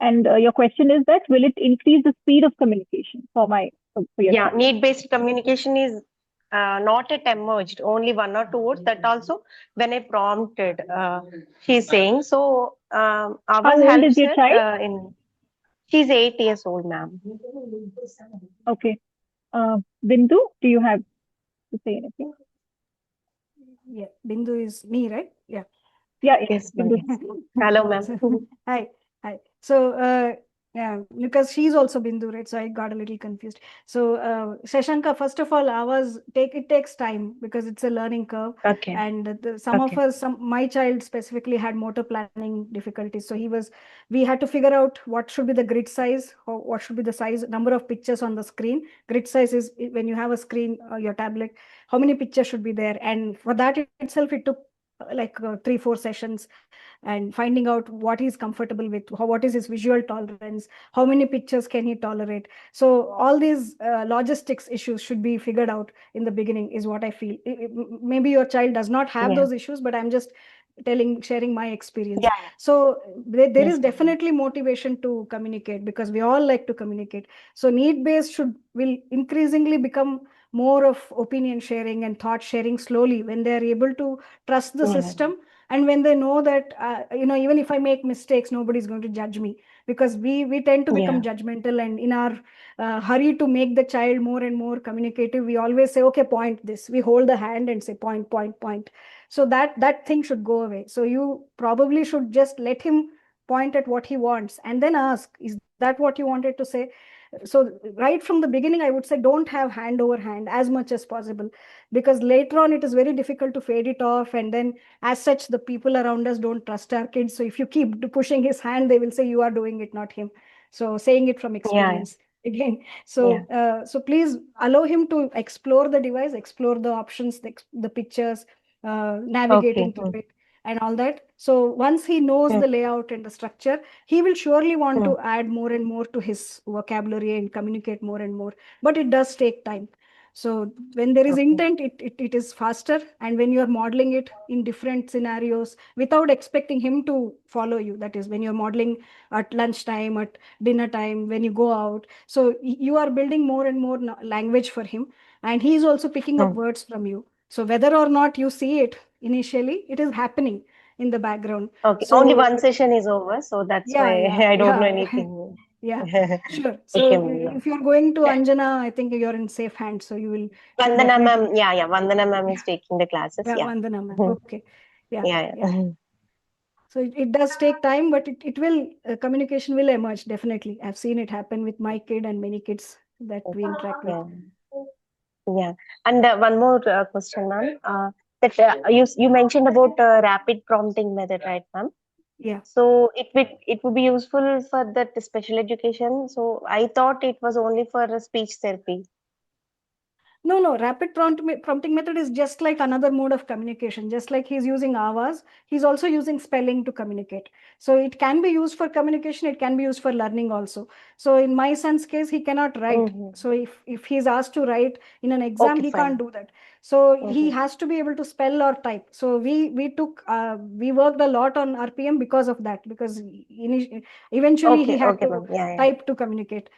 And your question is that will it increase the speed of communication for your Yeah, child? need-based communication is not yet emerged. Only one or two words. That also, when I prompted, she's saying. So, How ours old is helps your her child? in. She's 8 years old, ma'am. Okay. Bindu, do you have to say anything? Yeah, Bindu is me, right? Yeah. Yeah, yeah. Yes, ma'am. Bindu. Yes. Hello, ma'am. So, hi, hi. So, yeah, because she's also Bindu, right? So I got a little confused. So, Shashanka, first of all, it takes time because it's a learning curve, Okay. and some of Okay. us, my child specifically had motor planning difficulties. So we had to figure out what should be the grid size, or what should be the size, number of pictures on the screen. Grid size is when you have a screen, your tablet, how many pictures should be there, and for that itself, it took like 3-4 sessions, and finding out what he's comfortable with, what is his visual tolerance, how many pictures can he tolerate. So all these logistics issues should be figured out in the beginning, is what I feel. Maybe your child does not have Yeah. those issues, but I'm just sharing my experience. Yeah. So there Yes, is ma'am. definitely motivation to communicate, because we all like to communicate. So need based will increasingly become more of opinion sharing and thought sharing slowly, when they are able to trust the Yeah. system And when they know that, even if I make mistakes, nobody's going to judge me, because we tend to become judgmental, and in our hurry to make the child more and more communicative, we always say, okay, point this. We hold the hand and say point, point, point. So that thing should go away. So you probably should just let him point at what he wants and then ask, is that what you wanted to say? So right from the beginning, I would say don't have hand over hand as much as possible, because later on it is very difficult to fade it off. And then as such, the people around us don't trust our kids. So if you keep pushing his hand, they will say you are doing it, not him. So saying it from experience again. So so please allow him to explore the device, explore the options, the pictures, navigating through it and all that. So once he knows the layout and the structure, he will surely want to add more and more to his vocabulary and communicate more and more. But it does take time. So when there is intent, it is faster. And when you're modeling it in different scenarios without expecting him to follow you, that is when you're modeling at lunchtime, at dinner time, when you go out. So you are building more and more language for him. And he's also picking up words from you. So whether or not you see it initially, it is happening in the background. Okay, So only one session is over, so that's why I don't know anything. Yeah, sure. So Okay, ma'am. if you're going to Anjana, I think you're in safe hands. So you will Vandana ma'am, definitely. Vandana ma'am is taking the classes. Yeah, Yeah. Vandana ma'am. Okay. Yeah. Yeah. So it does take time, but it will, communication will emerge, definitely. I've seen it happen with my kid and many kids that we interact with. Yeah. And one more question, ma'am. That you mentioned about rapid prompting method, right, ma'am? Yeah. So it would be useful for that special education. So I thought it was only for speech therapy. No, rapid prompting method is just like another mode of communication. Just like he's using Avas, he's also using spelling to communicate. So it can be used for communication, it can be used for learning also. So in my son's case, he cannot write. So if he's asked to write in an exam, he can't do that. So he has to be able to spell or type. So we worked a lot on RPM because of that, because eventually he had to type to communicate.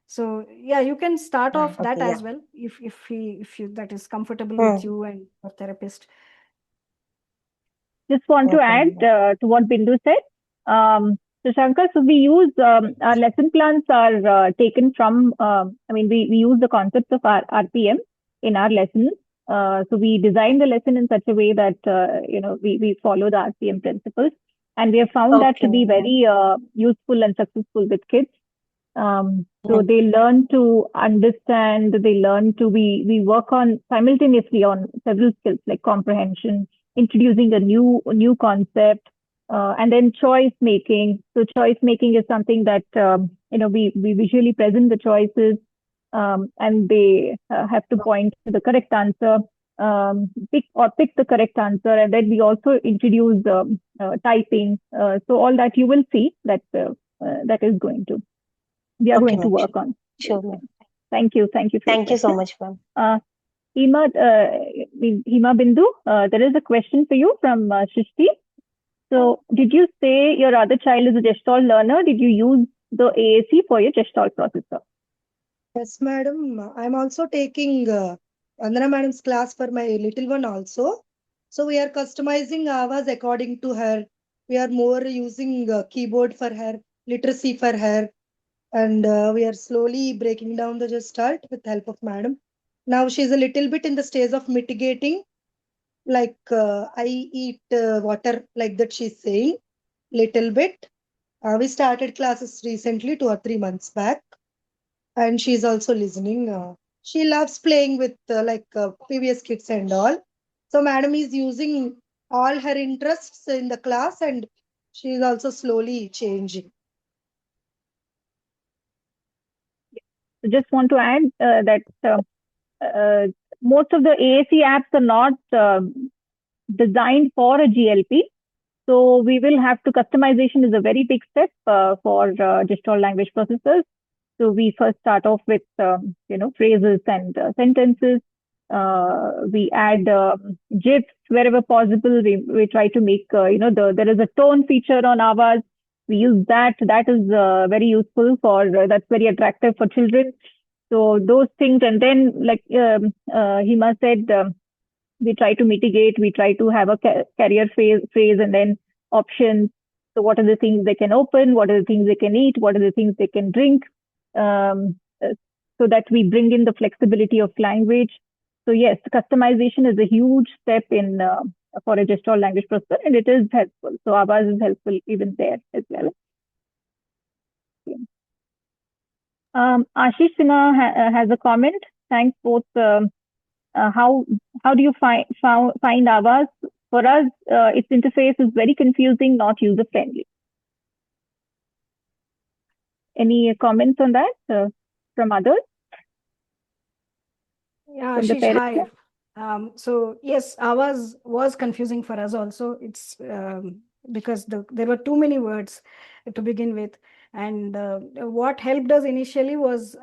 So yeah, you can start off that as well, if that is comfortable with you and your therapist. Just want to add to what Bindu said. So Shankar, so we use our lesson plans are taken from. We use the concepts of our RPM in our lessons. So we design the lesson in such a way that we follow the RPM principles, and we have found that to be very useful and successful with kids. So they learn to understand, they learn to we work on simultaneously on several skills like comprehension, introducing a new concept, and then choice making. So choice making is something that we visually present the choices, and they have to point to the correct answer, pick the correct answer, and then we also introduce typing. So all that you will see that is going to. We are going to work on. Sure, ma'am. Thank you. Thank you so much, ma'am. Hima Bindu, there is a question for you from Shrishti. So, did you say your other child is a Gestalt learner? Did you use the AAC for your Gestalt processor? Yes, madam. I'm also taking Vandana madam's class for my little one also. So we are customizing Avas according to her. We are more using keyboard for her, literacy for her. And we are slowly breaking down the Gestalt with help of madam. Now she's a little bit in the stage of mitigating, like I eat water, like that she's saying, little bit. We started classes recently, 2 or 3 months back, and she's also listening. She loves playing with previous kids and all. So madam is using all her interests in the class, and she is also slowly changing. Just want to add that most of the AAC apps are not designed for a GLP. So we will have to, customization is a very big step for Gestalt language processors. So we first start off with, phrases and sentences. We add GIFs wherever possible. We try to make, there is a tone feature on Avas. We use that. That is very useful that's very attractive for children. So those things, and then like Hima said, we try to mitigate, we try to have a carrier phrase and then options. So what are the things they can open? What are the things they can eat? What are the things they can drink? So that we bring in the flexibility of language. So yes, customization is a huge step in for a gestural language processor, and it is helpful. So Avaz is helpful even there as well. Ashish Sinha has a comment. Thanks both. How do you find Avaz? For us, its interface is very confusing, not user friendly. Any comments on that from others? Yeah, From the Ashish, parents? hi. So yes, ours was confusing for us also. It's because there were too many words to begin with. And what helped us initially was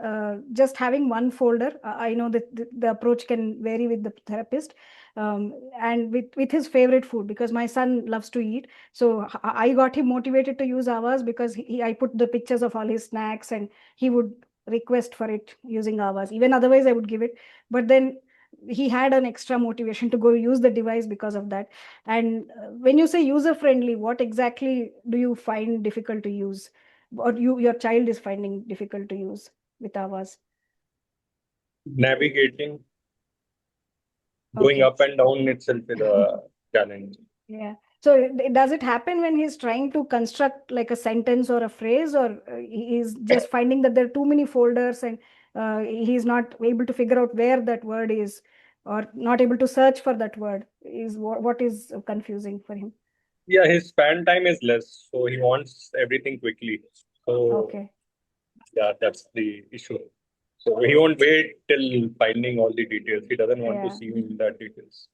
just having one folder. I know that the approach can vary with the therapist, and with his favorite food, because my son loves to eat. So I got him motivated to use ours because I put the pictures of all his snacks, and he would request for it using ours. Even otherwise, I would give it. But then he had an extra motivation to go use the device because of that. And when you say user friendly, what exactly do you find difficult to use, or your child is finding difficult to use with Avaz? Navigating, going Okay. up and down itself is a challenge. Yeah. So does it happen when he's trying to construct like a sentence or a phrase, or he's just finding that there are too many folders and he's not able to figure out where that word is, or not able to search for that word? Is what is confusing for him? Yeah, his span time is less, so he wants everything quickly. So Okay. yeah, that's the issue. So he won't wait till finding all the details. He doesn't want to Yeah. see that details.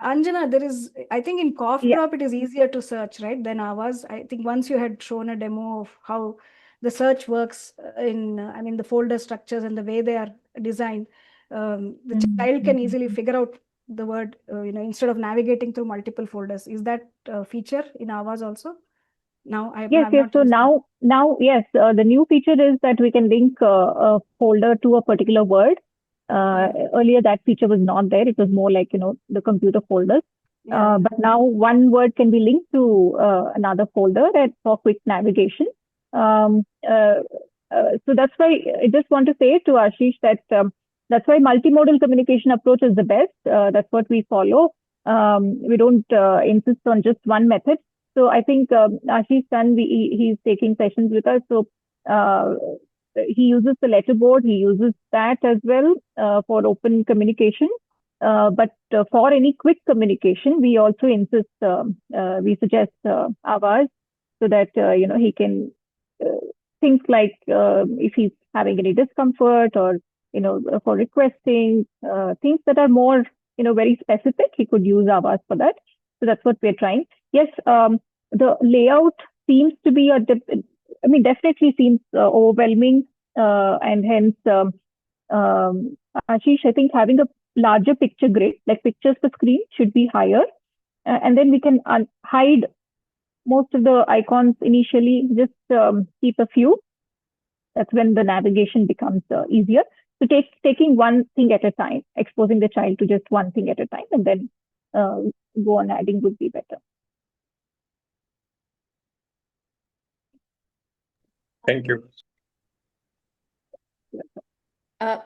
Anjana, I think in cough Yeah. drop, it is easier to search, right, than Avaz. I think once you had shown a demo of how the search works I mean, the folder structures and the way they are designed, the child can easily figure out the word, instead of navigating through multiple folders. Is that a feature in Avaz also? Now, I've Yes. not So used it. now, yes, the new feature is that we can link a folder to a particular word. Earlier, that feature was not there. It was more like, the computer folders. Yeah. But now one word can be linked to another folder for quick navigation. So that's why I just want to say to Ashish that that's why multimodal communication approach is the best. That's what we follow. We don't insist on just one method. So I think Ashish son, he's taking sessions with us. So he uses the letterboard. He uses that as well for open communication. But for any quick communication, we also insist, we suggest Avaz so that, he can, things like if he's having any discomfort or, for requesting things that are more, very specific, he could use Avaz for that. So that's what we're trying. Yes, the layout seems to be definitely seems overwhelming, and hence, Ashish, I think having a larger picture grid, like pictures per screen, should be higher, and then we can hide most of the icons initially. Just keep a few. That's when the navigation becomes easier. So taking one thing at a time, exposing the child to just one thing at a time, and then go on adding would be better. Thank you.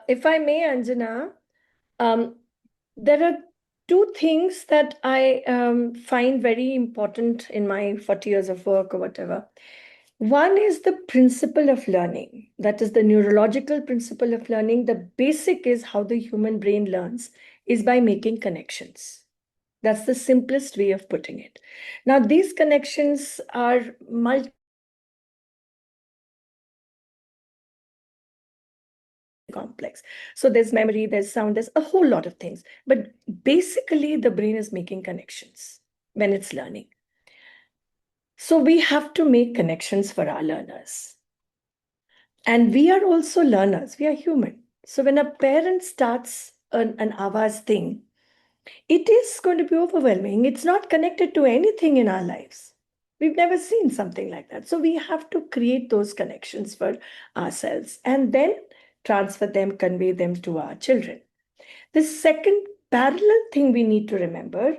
If I may, Anjana, there are two things that I find very important in my 40 years of work or whatever. One is the principle of learning. That is the neurological principle of learning. The basic is how the human brain learns is by making connections. That's the simplest way of putting it. Now, these connections are complex. So there's memory, there's sound, there's a whole lot of things. But basically, the brain is making connections when it's learning. So we have to make connections for our learners. And we are also learners, we are human. So when a parent starts an Avaz thing, it is going to be overwhelming. It's not connected to anything in our lives. We've never seen something like that. So we have to create those connections for ourselves and then transfer them, convey them to our children. The second parallel thing we need to remember,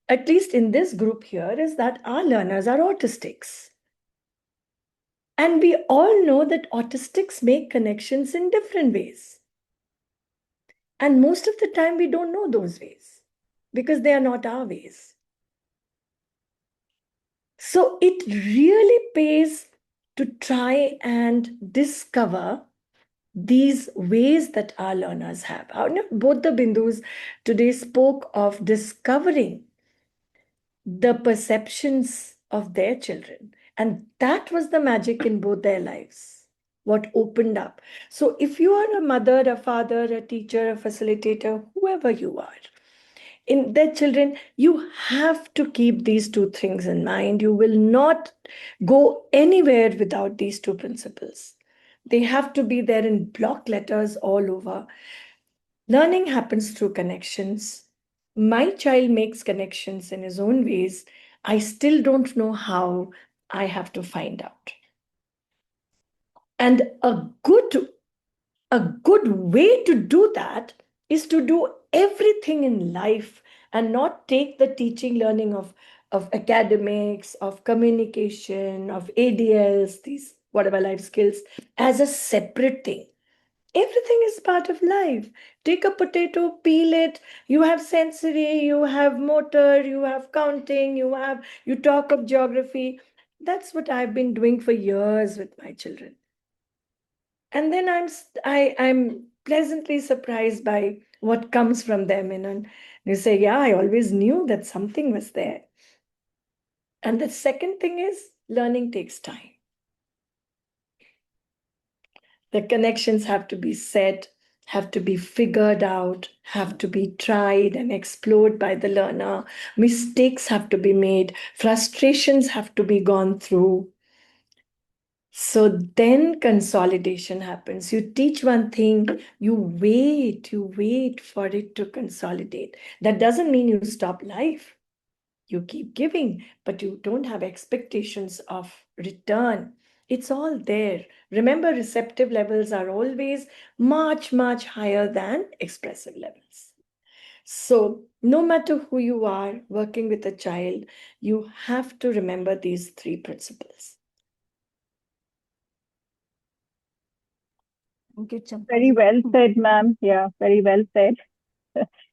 at least in this group here, is that our learners are autistics. And we all know that autistics make connections in different ways. And most of the time, we don't know those ways because they are not our ways. So it really pays to try and discover these ways that our learners have. Both the Bindus today spoke of discovering the perceptions of their children. And that was the magic in both their lives, what opened up. So if you are a mother, a father, a teacher, a facilitator, whoever you are, in their children, you have to keep these two things in mind. You will not go anywhere without these two principles. They have to be there in block letters all over. Learning happens through connections. My child makes connections in his own ways. I still don't know how. I have to find out. And a good way to do that is to do everything in life and not take the teaching learning of academics, of communication, of ADLs, these whatever life skills, as a separate thing. Everything is part of life. Take a potato, peel it. You have sensory, you have motor, you have counting, you talk of geography. That's what I've been doing for years with my children. And then I'm pleasantly surprised by what comes from them. And you say, yeah, I always knew that something was there. And the second thing is learning takes time. The connections have to be set, have to be figured out, have to be tried and explored by the learner. Mistakes have to be made, frustrations have to be gone through. So then consolidation happens. You teach one thing, you wait for it to consolidate. That doesn't mean you stop life. You keep giving, but you don't have expectations of return. It's all there. Remember, receptive levels are always much, much higher than expressive levels. So, no matter who you are working with a child, you have to remember these three principles. Thank you, Champa. Very well said, ma'am. Yeah, very well said.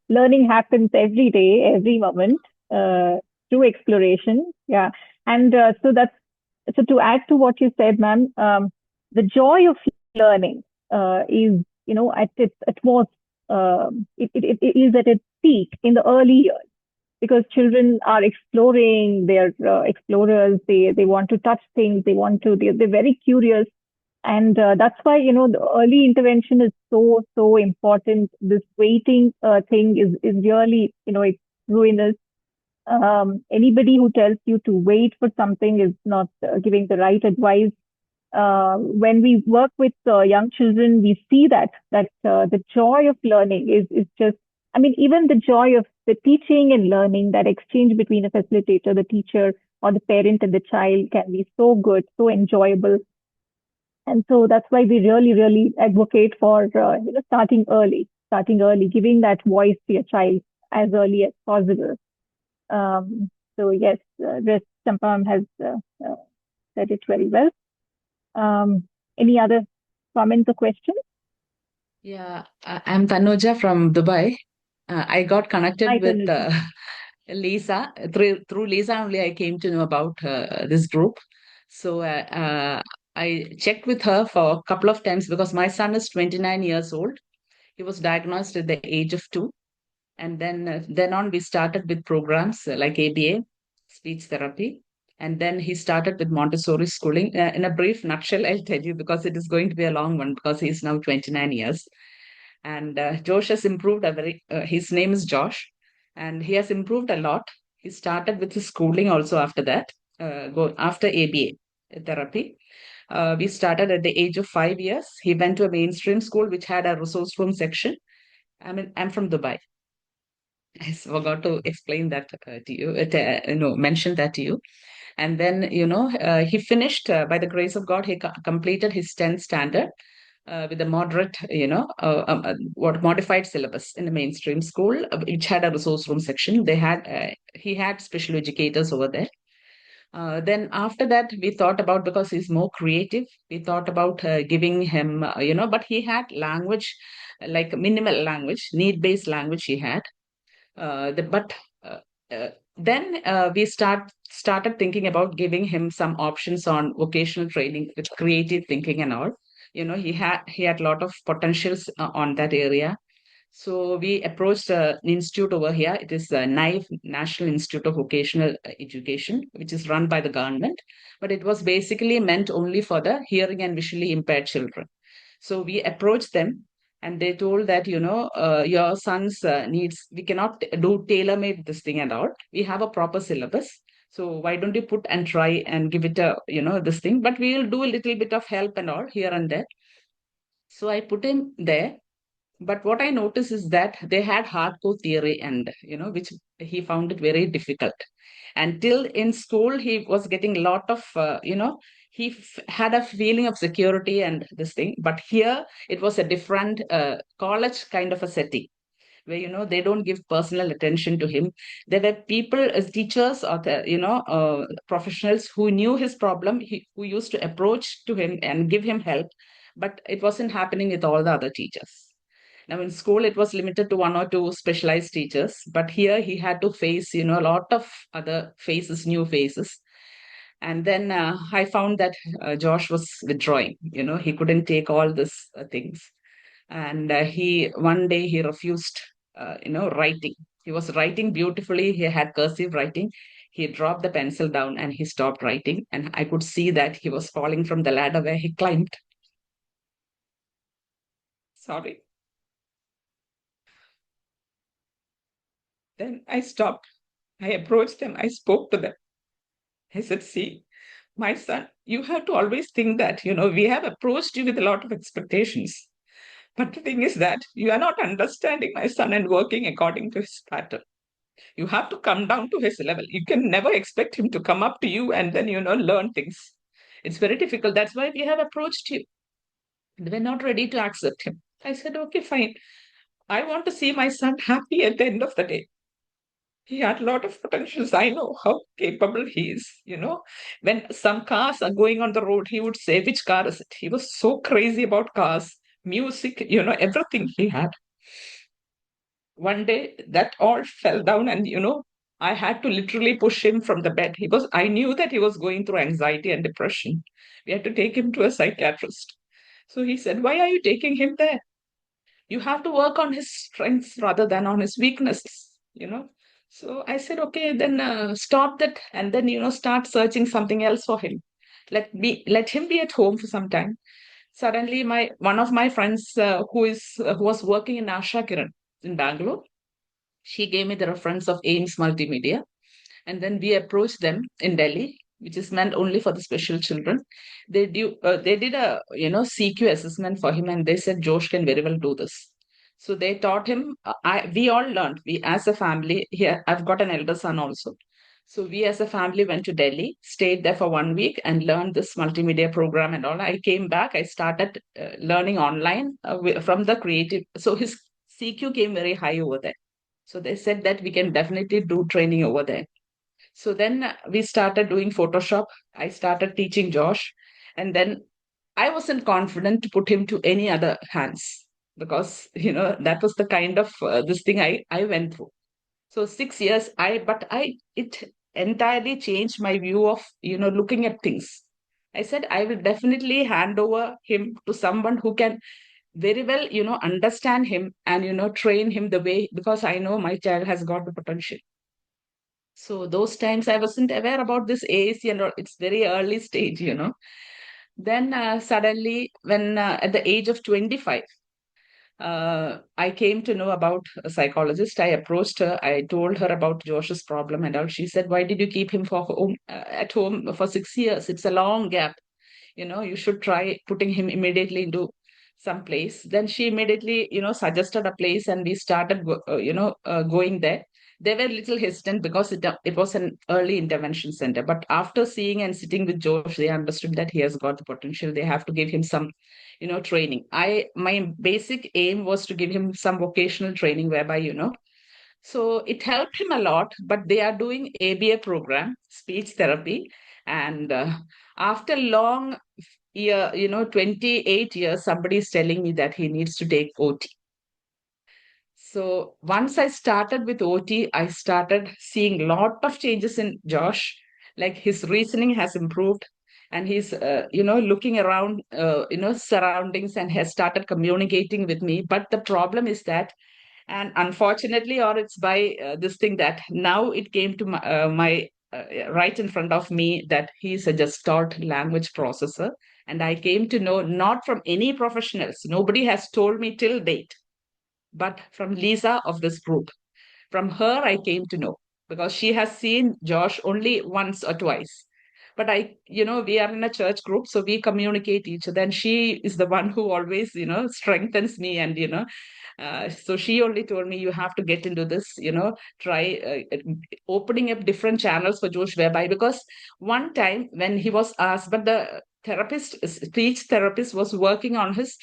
Learning happens every day, every moment, through exploration. Yeah. And so to add to what you said, ma'am, the joy of learning is, at its at most, it is at its peak in the early years because children are exploring, they're explorers, they want to touch things, they're very curious. And that's why, the early intervention is so important. This waiting thing is really, it's ruinous. Anybody who tells you to wait for something is not giving the right advice. When we work with young children, we see that the joy of learning is just, I mean, even the joy of the teaching and learning, that exchange between a facilitator, the teacher, or the parent and the child can be so good, so enjoyable. And so that's why we really advocate for starting early, giving that voice to your child as early as possible. So yes, Rest Champam has said it very well. Any other comments or questions? Yeah, I'm Tanuja from Dubai. I got connected Hi, with Tanuja. Lisa. Through Lisa only, I came to know about this group. So I checked with her for a couple of times because my son is 29 years old. He was diagnosed at the age of 2. And then on, we started with programs like ABA, speech therapy. And then he started with Montessori schooling. In a brief nutshell, I'll tell you because it is going to be a long one because he's now 29 years. And Josh has improved his name is Josh, and he has improved a lot. He started with his schooling also after that, after ABA therapy. We started at the age of 5 years. He went to a mainstream school which had a resource room section. I mean, I'm from Dubai. I forgot to explain that to you, mention that to you. And then, he finished, by the grace of God, he completed his 10th standard. with a moderate, what modified syllabus in the mainstream school, which had a resource room section. He had special educators over there. Then after that, we thought about, because he's more creative, we thought about giving him, but he had language, like minimal language, need-based language he had. But uh, uh, then we started thinking about giving him some options on vocational training with creative thinking and all. He had a lot of potentials on that area. So we approached an institute over here. It is the NIVE, National Institute of Vocational Education, which is run by the government. But it was basically meant only for the hearing and visually impaired children. So we approached them, and they told that, your son's needs, we cannot do tailor-made this thing and all. We have a proper syllabus. So why don't you put and try and give it a, this thing, but we will do a little bit of help and all here and there. So I put him there. But what I noticed is that they had hardcore theory, and, which he found it very difficult. Until in school, he was getting a lot of, had a feeling of security and this thing. But here, it was a different college kind of a setting where, they don't give personal attention to him. There were people as teachers or professionals who knew his problem, who used to approach to him and give him help, but it wasn't happening with all the other teachers. Now in school it was limited to one or two specialized teachers, but here he had to face, a lot of other faces, new faces. And then I found that Josh was withdrawing. He couldn't take all these things. And he one day he refused, writing. He was writing beautifully. He had cursive writing. He dropped the pencil down and he stopped writing. And I could see that he was falling from the ladder where he climbed. Sorry. Then I stopped. I approached them. I spoke to them. I said, see, my son, you have to always think that, we have approached you with a lot of expectations. But the thing is that you are not understanding my son and working according to his pattern. You have to come down to his level. You can never expect him to come up to you and then, learn things. It's very difficult. That's why we have approached you. We're not ready to accept him. I said, okay, fine. I want to see my son happy at the end of the day. He had a lot of potentials. I know how capable he is. When some cars are going on the road, he would say, which car is it? He was so crazy about cars, music, everything he had. One day that all fell down, and, I had to literally push him from the bed. I knew that he was going through anxiety and depression. We had to take him to a psychiatrist. So he said, why are you taking him there? You have to work on his strengths rather than on his weaknesses. So I said, okay, then stop that, and then, start searching something else for him. Let him be at home for some time. Suddenly, one of my friends who was working in Asha Kiran in Bangalore, she gave me the reference of Ames Multimedia, and then we approached them in Delhi, which is meant only for the special children. They did a CQ assessment for him, and they said Josh can very well do this. So they taught him. We all learned. We as a family here. I've got an elder son also. So we as a family went to Delhi, stayed there for 1 week, and learned this multimedia program and all. I came back. I started learning online from the creative. So his CQ came very high over there. So they said that we can definitely do training over there. So then we started doing Photoshop. I started teaching Josh. And then I wasn't confident to put him to any other hands because, that was the kind of this thing I went through. So 6 years, it entirely changed my view of, looking at things. I said, I will definitely hand over him to someone who can very well, understand him and, train him the way, because I know my child has got the potential. So those times I wasn't aware about this AAC and all. It's very early stage. Then suddenly, when at the age of 25, I came to know about a psychologist. I approached her. I told her about Josh's problem and all. She said, "Why did you keep him at home for 6 years? It's a long gap. You should try putting him immediately into some place." Then she immediately, suggested a place, and we started, going there. they were a little hesitant because it was an early intervention center. But after seeing and sitting with Josh, they understood that he has got the potential. They have to give him some, training. My basic aim was to give him some vocational training whereby, so it helped him a lot. But they are doing ABA program, speech therapy, and after long year, 28 years, somebody is telling me that he needs to take OT. So once I started with OT, I started seeing a lot of changes in Josh. Like his reasoning has improved, and he's, looking around, surroundings, and has started communicating with me. But the problem is that, and unfortunately, or it's by this thing that now it came to my right in front of me that he's a Gestalt language processor. And I came to know not from any professionals. Nobody has told me till date, but from Lisa of this group. From her, I came to know because she has seen Josh only once or twice. But we are in a church group, so we communicate each other. And she is the one who always, strengthens me. And, so she only told me, you have to get into this, try opening up different channels for Josh whereby, because one time when he was asked, but the speech therapist was working on his,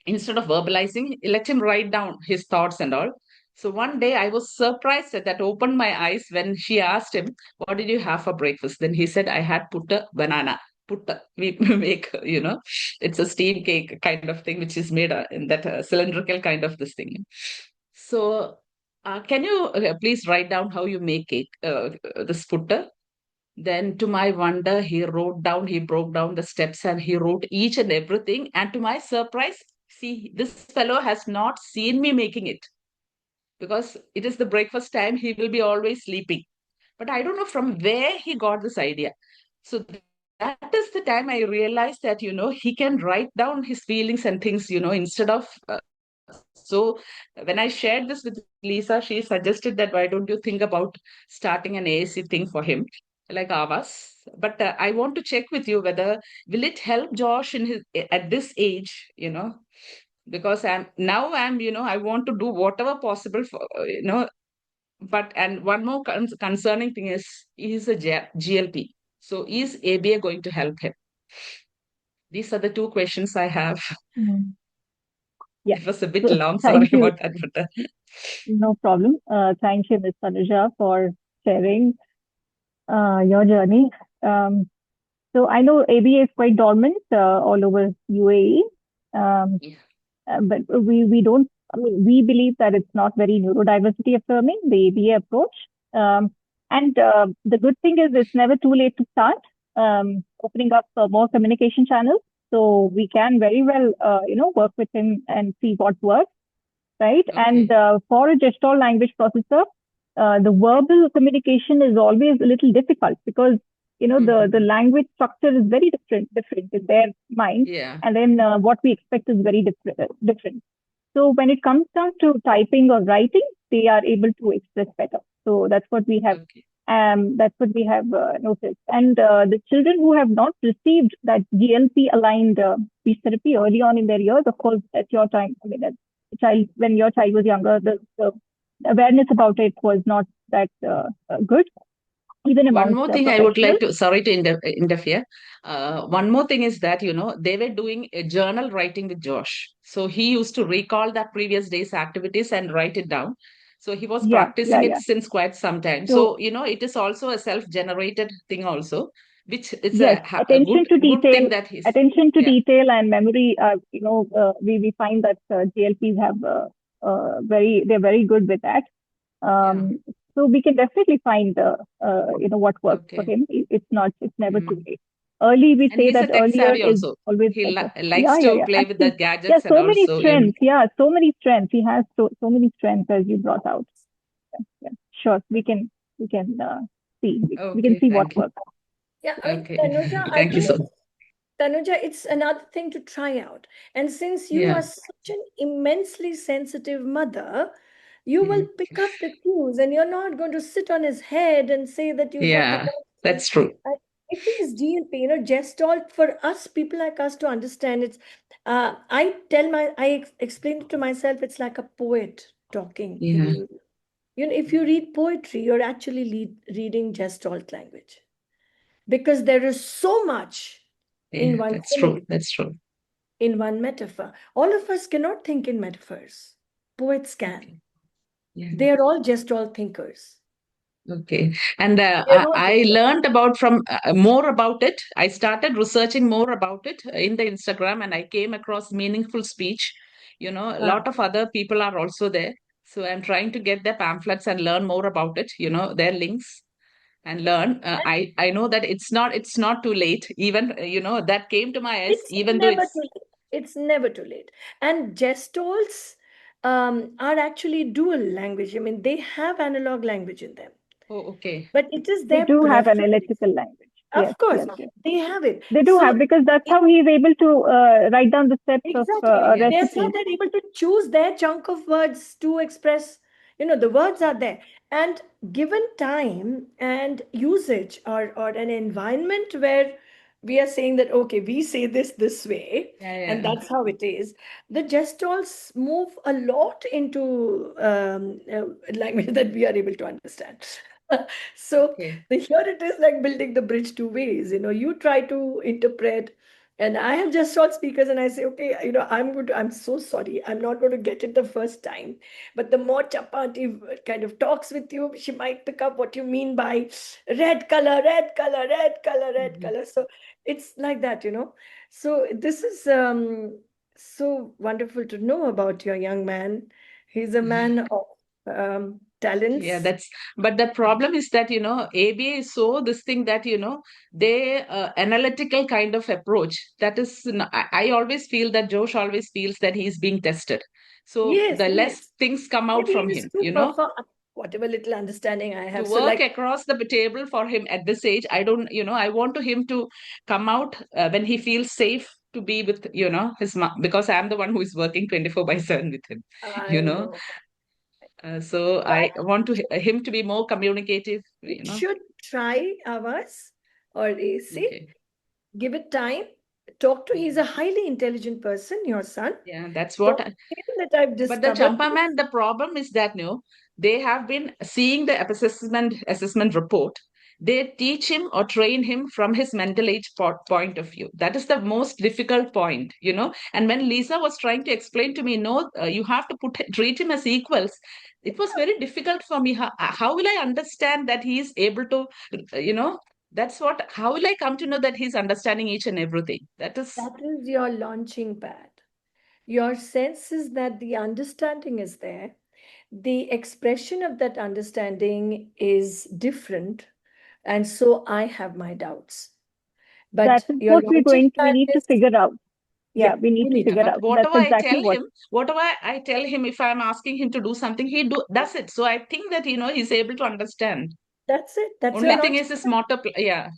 instead of verbalizing, let him write down his thoughts and all. So one day I was surprised that opened my eyes when she asked him, what did you have for breakfast? Then he said, I had putta banana. Putta, we make, it's a steam cake kind of thing, which is made in that cylindrical kind of this thing. So can you please write down how you make cake, this putta? Then, to my wonder, he broke down the steps and he wrote each and everything. And to my surprise, see, this fellow has not seen me making it because it is the breakfast time. He will be always sleeping. But I don't know from where he got this idea. So that is the time I realized that, he can write down his feelings and things, instead of. So when I shared this with Lisa, she suggested that why don't you think about starting an AAC thing for him, like Avas. But I want to check with you whether will it help Josh in his at this age, because I want to do whatever possible for, but and one more concerning thing is he's a GLP. So is ABA going to help him? These are the two questions I have. Mm. Yeah. It was a bit So long, sorry thank you. about that. But, No problem. Thank you, Ms. Tanuja, for sharing your journey. So I know ABA is quite dormant all over UAE, yeah. but we don't. I mean, we believe that it's not very neurodiversity affirming, the ABA approach. And the good thing is it's never too late to start opening up more communication channels. So we can very well, work with him and see what works, right? Okay. And for a Gestalt language processor, the verbal communication is always a little difficult because the language structure is very different in their mind, Yeah. and then what we expect is very different. So when it comes down to typing or writing, they are able to express better. So that's what we have. Okay. That's what we have noticed. And the children who have not received that GLP aligned speech therapy early on in their years, of course, at your time, I mean, when your child was younger, the awareness about it was not that good, even One amongst more thing I would like professionals. to, sorry to interfere. One more thing is that, they were doing a journal writing with Josh. So he used to recall that previous day's activities and write it down. So he was practicing it Yeah. since quite some time. So So, it is also a self-generated thing also, which is yes, a attention to good thing detail, that he's, attention to yeah. detail and memory. We find that GLPs have they're very good with that. Yeah. So we can definitely find what works for Okay. him. It's never too late. Early, we And say he's a that tech earlier savvy is also. always He better. likes to play with the Absolutely. Yeah, gadgets and so many also, strengths. Yeah, so many strengths. He has so many strengths as you brought out. Yeah. Sure, we can see. We can okay, see what thank you. works. Yeah, Okay. Tanuja, I Thank you think, so much. Tanuja, it's another thing to try out. And since you Yeah. are such an immensely sensitive mother, you will Mm. pick up the cues and you're not going to sit on his head and say that you got to Yeah, go. that's true. If it is GLP, Gestalt for us, people like us to understand, it's, I explain it to myself, it's like a poet talking. Yeah. if you read poetry, you're actually reading Gestalt language, because there is so much in Yeah, one that's simile, true. That's true. in one metaphor. All of us cannot think in metaphors. Poets can. Okay. Yeah. They are all Gestalt thinkers. Okay. And They're all I Gestalt. learned about from more about it. I started researching more about it in the Instagram, and I came across meaningful speech. A lot of other people are also there. So I'm trying to get their pamphlets and learn more about it, their links and learn. I know that it's not too late. Even, that came to my eyes, It's even though never it's, too late. It's never too late. And Gestalts are actually dual language. I mean, they have analog language in them, oh, okay. but it is They their do have preference. analytical language. Yes, Of course, yes, yes. they have it. They do So have, because that's it- how he's able to write down the steps of exactly, a Yes. that's how recipe. they're able to choose their chunk of words to express. The words are there, and given time and usage, or an environment where we are saying that, okay, we say this way, Yeah, and yeah. that's how it is. The Gestalts move a lot into language that we are able to understand. So Okay. here it is like building the bridge two ways. You try to interpret, and I have just short speakers, and I say, okay, I'm so sorry, I'm not going to get it the first time. But the more Chapati kind of talks with you, she might pick up what you mean by red color, red color, red color, red Mhm. color. So it's like that. So this is so wonderful to know about your young man. He's a man of Yeah, talents. but the problem is that, ABA is so this thing that, they analytical kind of approach. That is, I always feel that Josh always feels that he's being tested. So Yes, the less yes. things come out Maybe from it is him, to perform whatever little understanding I to have. So, work like, across the table for him at this age. I don't, I want to him to come out when he feels safe to be with, his mom, because I'm the one who is working 24/7 with him, you I know. know. So I want him to be more communicative, We should try ours or AC. Okay. Give it time. Talk to. He's a highly intelligent person, your son. Yeah, that's Talk what. to him that I've But the discovered Champa this. man, the problem is that they have been seeing the assessment report. They teach him or train him from his mental age point of view. That is the most difficult point. And when Lisa was trying to explain to me, no, you have to treat him as equals. It was very difficult for me. How will I understand that he is able to, that's what, how will I come to know that he's understanding each and everything? That is, That is your launching pad. Your sense is that the understanding is there. The expression of that understanding is different. And so I have my doubts. That But is your what launching we pad need to is, figure out. Yeah, yeah, we need we to need to. figure but out. That's exactly what. whatever I tell him, if I'm asking him to do something, does it. So I think that, he's able to understand. That's it. That's your Only thing launching is his pad. motor, yeah.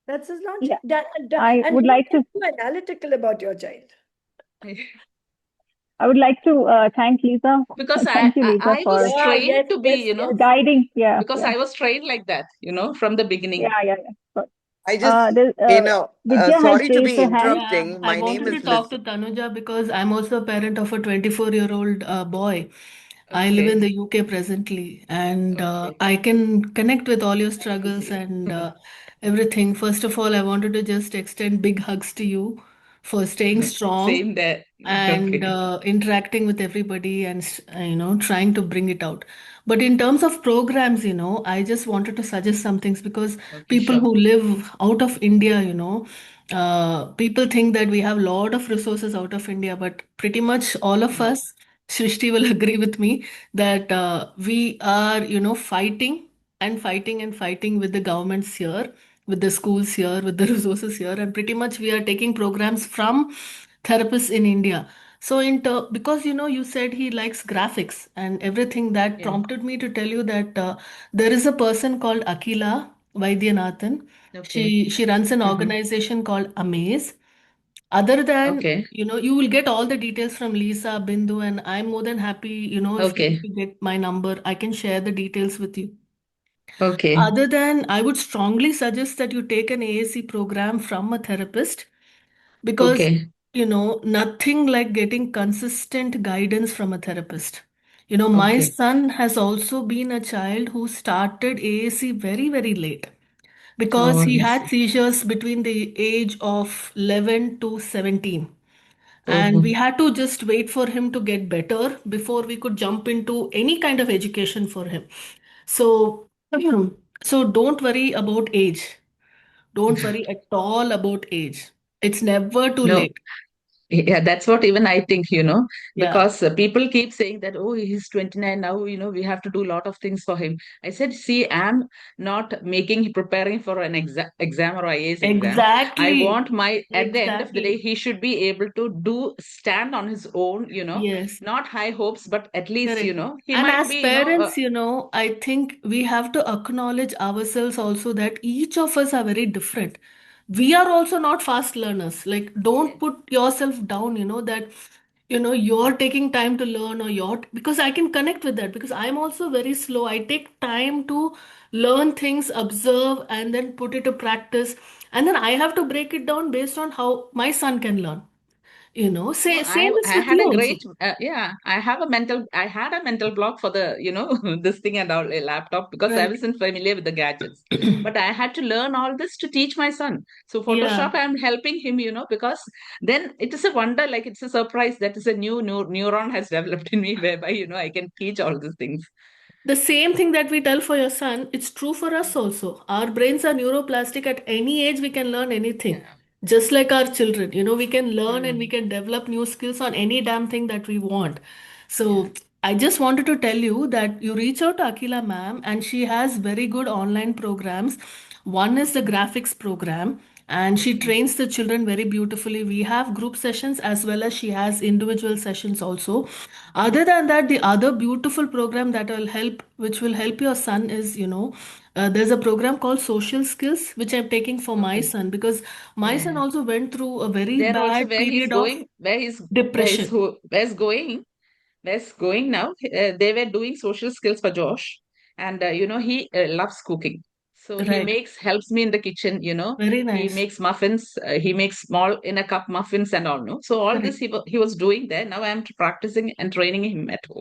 That's his launching. Yeah, I And would you like get to. too analytical about your child. I would like to thank Lisa. Because Thank you, Lisa, I was for Yeah, trained yes, to be, yes, yes. guiding. Yeah, because yeah, I was trained like that, from the beginning. yeah. Good. I just, Vidya has sorry to raised be her hand. Yeah, interrupting. I My name wanted to is talk Miss. to Tanuja because I'm also a parent of a 24-year-old boy. I live in Okay. the UK presently, and Okay. I can connect with all your struggles and everything. First of all, I wanted to just extend big hugs to you for staying strong Same there. and Okay. interacting with everybody and trying to bring it out. But in terms of programs, I just wanted to suggest some things because Okay, people sure. who live out of India, people think that we have a lot of resources out of India, but pretty much all of us, Shrishti will agree with me that we are, fighting and fighting and fighting with the governments here, with the schools here, with the resources here, and pretty much we are taking programs from therapists in India. So because you said he likes graphics and everything, that Yeah. prompted me to tell you that there is a person called Akila Vaidyanathan. Okay. She runs an organization called Amaze. Other than, Okay. you will get all the details from Lisa, Bindu, and I'm more than happy, if Okay. you get my number, I can share the details with you. Okay. Other than, I would strongly suggest that you take an AAC program from a therapist because, Okay. nothing like getting consistent guidance from a therapist. My Okay. son has also been a child who started AAC very, very late because Oh, he I had see. seizures between the age of 11 to 17. And Oh, we had to just wait for him to get better before we could jump into any kind of education for him. So, so don't worry about age. Don't worry at all about age. It's never too no. late. Yeah, that's what even I think, Yeah, because people keep saying that, oh, he's 29 now, we have to do a lot of things for him. I said, see, I'm not preparing for an exam or IAS exam. I exactly. want at the end of the day, Exactly. he should be able to stand on his own, Yes. not high hopes, but at least, Correct. he And might as be, parents, I think we have to acknowledge ourselves also that each of us are very different. We are also not fast learners. Like, don't put yourself down, that, you're taking time to learn or because I can connect with that because I'm also very slow. I take time to learn things, observe, and then put it to practice. And then I have to break it down based on how my son can learn. No, Same is I with had you a also. great I had a mental block for the this thing and all a laptop because I Right. wasn't familiar with the gadgets. But I had to learn all this to teach my son. So Yeah. Photoshop, I'm helping him, because then it is a wonder, like it's a surprise that is a new neuron has developed in me whereby I can teach all these things. The same thing that we tell for your son, it's true for us also. Our brains are neuroplastic. At any age, we can learn anything. Yeah. Just like our children, we can learn and we Mm. can develop new skills on any damn thing that we want. Yeah. So I just wanted to tell you that you reach out to Akila ma'am, and she has very good online programs. One is the graphics program, and she Okay. trains the children very beautifully. We have group sessions as well as she has individual sessions also. Other than that, the other beautiful program that will help, which will help your son is, there's a program called Social Skills, which I'm taking for my Okay. son because my son Yeah. also went through a very There also bad where he's period of going, depression. where's going. Where's going now? They were doing social skills for Josh, and he loves cooking. So he Right. helps me in the kitchen. Very He nice. makes muffins. He makes small in a cup muffins and all. No, so all this Correct. he was doing there. Now I'm practicing and training him at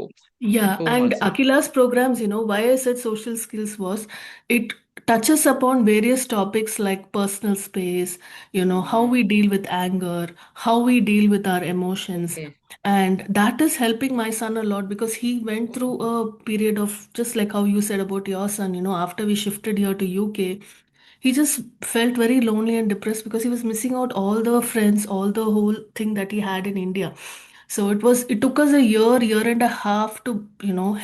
Yeah, home and also. Akila's programs, why I said social skills was it touches upon various topics like personal space, how Mm. we deal with anger, how we deal with our emotions. Okay. And that is helping my son a lot because he went through a period of just like how you said about your son, after we shifted here to UK, he just felt very lonely and depressed because he was missing out all the friends, all the whole thing that he had in India. So it took us a year and a half to,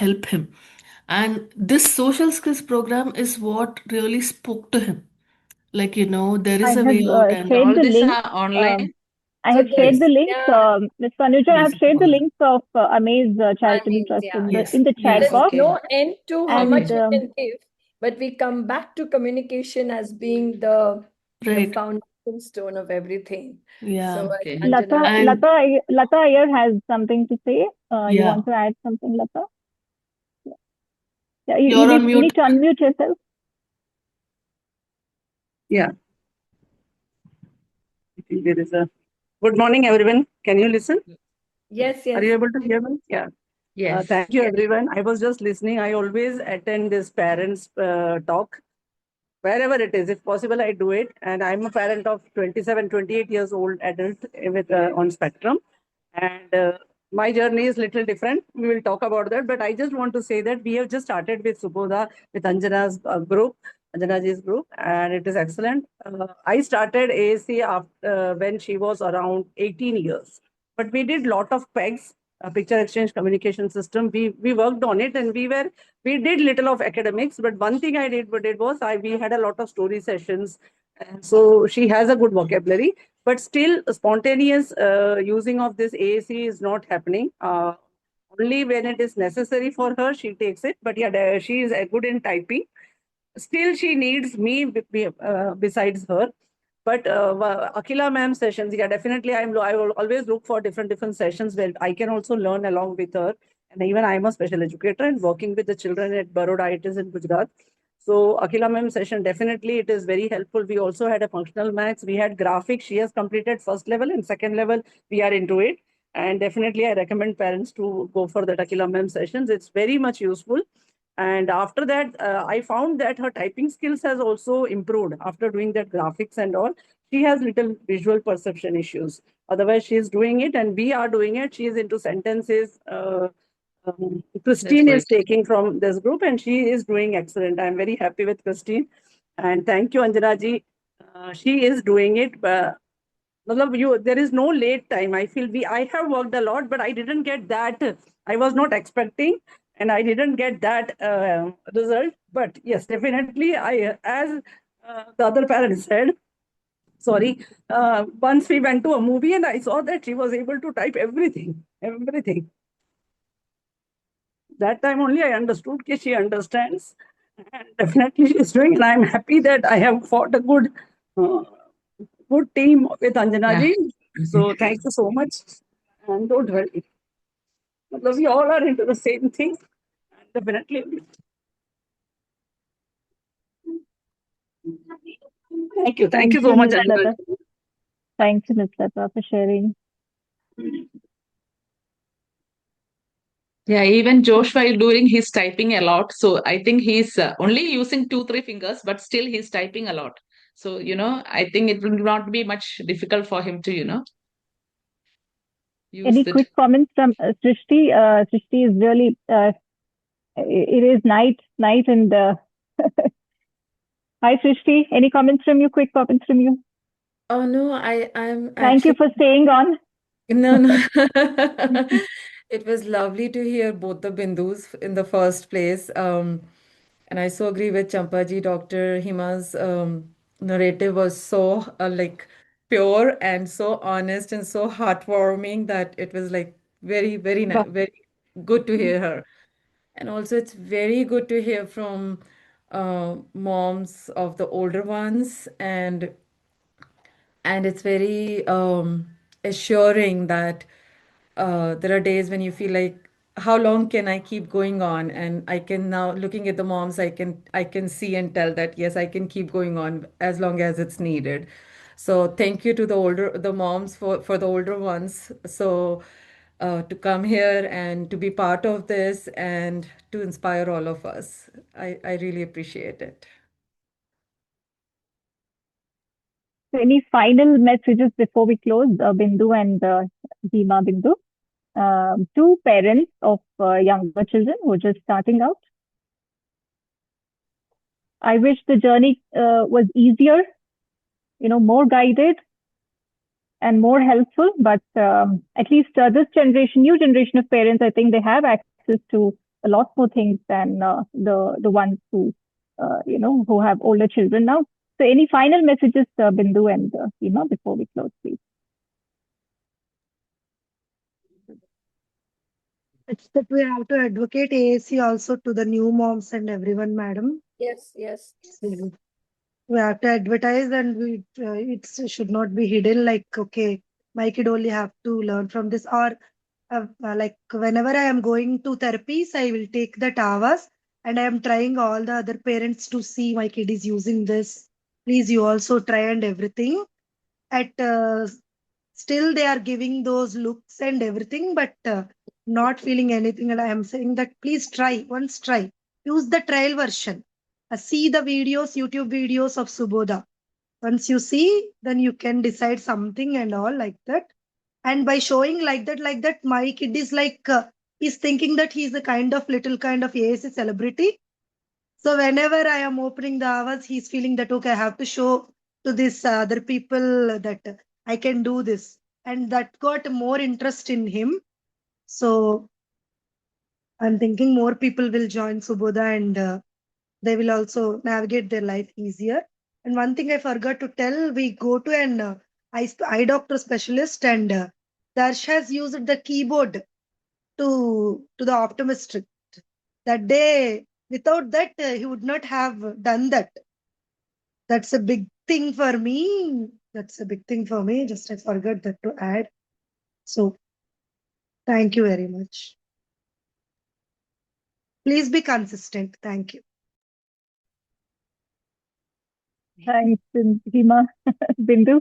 help him. And this social skills program is what really spoke to him. Like, there I is a have way out and shared All the this link. are online. Um, I So have shared this, the link, yeah, Ms. Tanuja. I have amazing. shared All the right. links of Amaze Charitable means, Trust yeah. Yes, in the chat yes. There's box. Okay. no end to how much And you can give, but we come back to communication as being the Right. foundation stone of everything. Yeah. So, Okay. Anjana, And Lata Iyer has something to say. You yeah, want to add something, Lata? Yeah, you're on you need mute. to unmute yourself. Yeah, I think there is a. Good morning, everyone. Can you listen? yes, Are yes. you able to hear me? Yeah. Yes. Thank you, everyone. I was just listening. I always attend this parents' talk wherever it is. If possible, I do it. And I'm a parent of 27, 28 years old adult with on spectrum. And my journey is little different. We will talk about that. But I just want to say that we have just started with Subodha, with Anjana's group, Anjanaji's group, and it is excellent. I started AAC after, when she was around 18 years. But we did lot of PEGs, picture exchange communication system. We worked on it, and we did little of academics. But one thing I did was we had a lot of story sessions. And so she has a good vocabulary, but still spontaneous using of this AAC is not happening. Only when it is necessary for her, she takes it. But yeah, she is good in typing. Still, she needs me besides her. But Akila ma'am sessions, yeah, definitely. I will always look for different sessions where I can also learn along with her. And even I'm a special educator and working with the children at Baroda, it is in Gujarat. So Akila ma'am session, definitely it is very helpful. We also had a functional maths. We had graphics. She has completed first level and second level. We are into it. And definitely, I recommend parents to go for the Akila ma'am sessions. It's very much useful. And after that, I found that her typing skills has also improved after doing that graphics and all. She has little visual perception issues. Otherwise, she is doing it, and we are doing it. She is into sentences. Christine is taking from this group, and she is doing excellent. I'm very happy with Christine, and thank you, Anjana ji. She is doing it. There is no late time. I feel I have worked a lot, but I didn't get that. I was not expecting, and I didn't get that result. But yes, definitely, as the other parent said, sorry, once we went to a movie and I saw that she was able to type everything, everything. That time only I understood that she understands, and definitely she's doing. And I'm happy that I have fought a good team with Anjana ji. So thank you so much, and don't worry. We all are into the same thing. Definitely. Thank you. Thank you so much, Ms. Anjana. Lata. Thank you, Ms. Lata, for sharing. Yeah, even Joshua is doing his typing a lot. So I think he's only using 2, 3 fingers, but still he's typing a lot. So, I think it will not be much difficult for him to, use Any it. quick comments from Srishti? Srishti is really, it is night, and hi, Srishti. Any comments from you? Quick comments from you? Oh no, I'm Thank you actually for staying on. no. It was lovely to hear both the Bindus in the first place. And I so agree with Champaji. Dr. Hima's narrative was so like pure and so honest and so heartwarming that it was like very good to hear her. And also, it's very good to hear from moms of the older ones, and it's very assuring that there are days when you feel like, how long can I keep going on? And I can now, looking at the moms, I can see and tell that yes, I can keep going on as long as it's needed. So thank you to the moms for the older ones. So to come here and to be part of this and to inspire all of us. I really appreciate it. So any final messages before we close, Bindu and Hima Bindu, to parents of younger children who are just starting out? I wish the journey was easier, more guided and more helpful. But at least this generation, new generation of parents, I think they have access to a lot more things than the ones who, who have older children now. So any final messages, Bindu and Hima, before we close, please? It's that we have to advocate AAC also to the new moms and everyone, madam. Yes, yes. So we have to advertise, and it should not be hidden like, okay, my kid only have to learn from this, or like whenever I am going to therapies, I will take that hours, and I am trying all the other parents to see my kid is using this. Please, you also try and everything. At still they are giving those looks and everything, but not feeling anything. And I am saying that please try once, try use the trial version. See the videos, YouTube videos of Subodha. Once you see, then you can decide something and all like that. And by showing like that, my kid is like, he's thinking that he's a little kind of AAC celebrity. So whenever I am opening the hours, he's feeling that, okay, I have to show to this other people that I can do this. And that got more interest in him. So I'm thinking more people will join Subodha, and they will also navigate their life easier. And one thing I forgot to tell, we go to an eye doctor specialist, and Darsh has used the keyboard to the optometrist. That day, without that, he would not have done that. That's a big thing for me. That's a big thing for me. Just I forgot that to add. So thank you very much. Please be consistent. Thank you. Thanks, Hima. Bindu,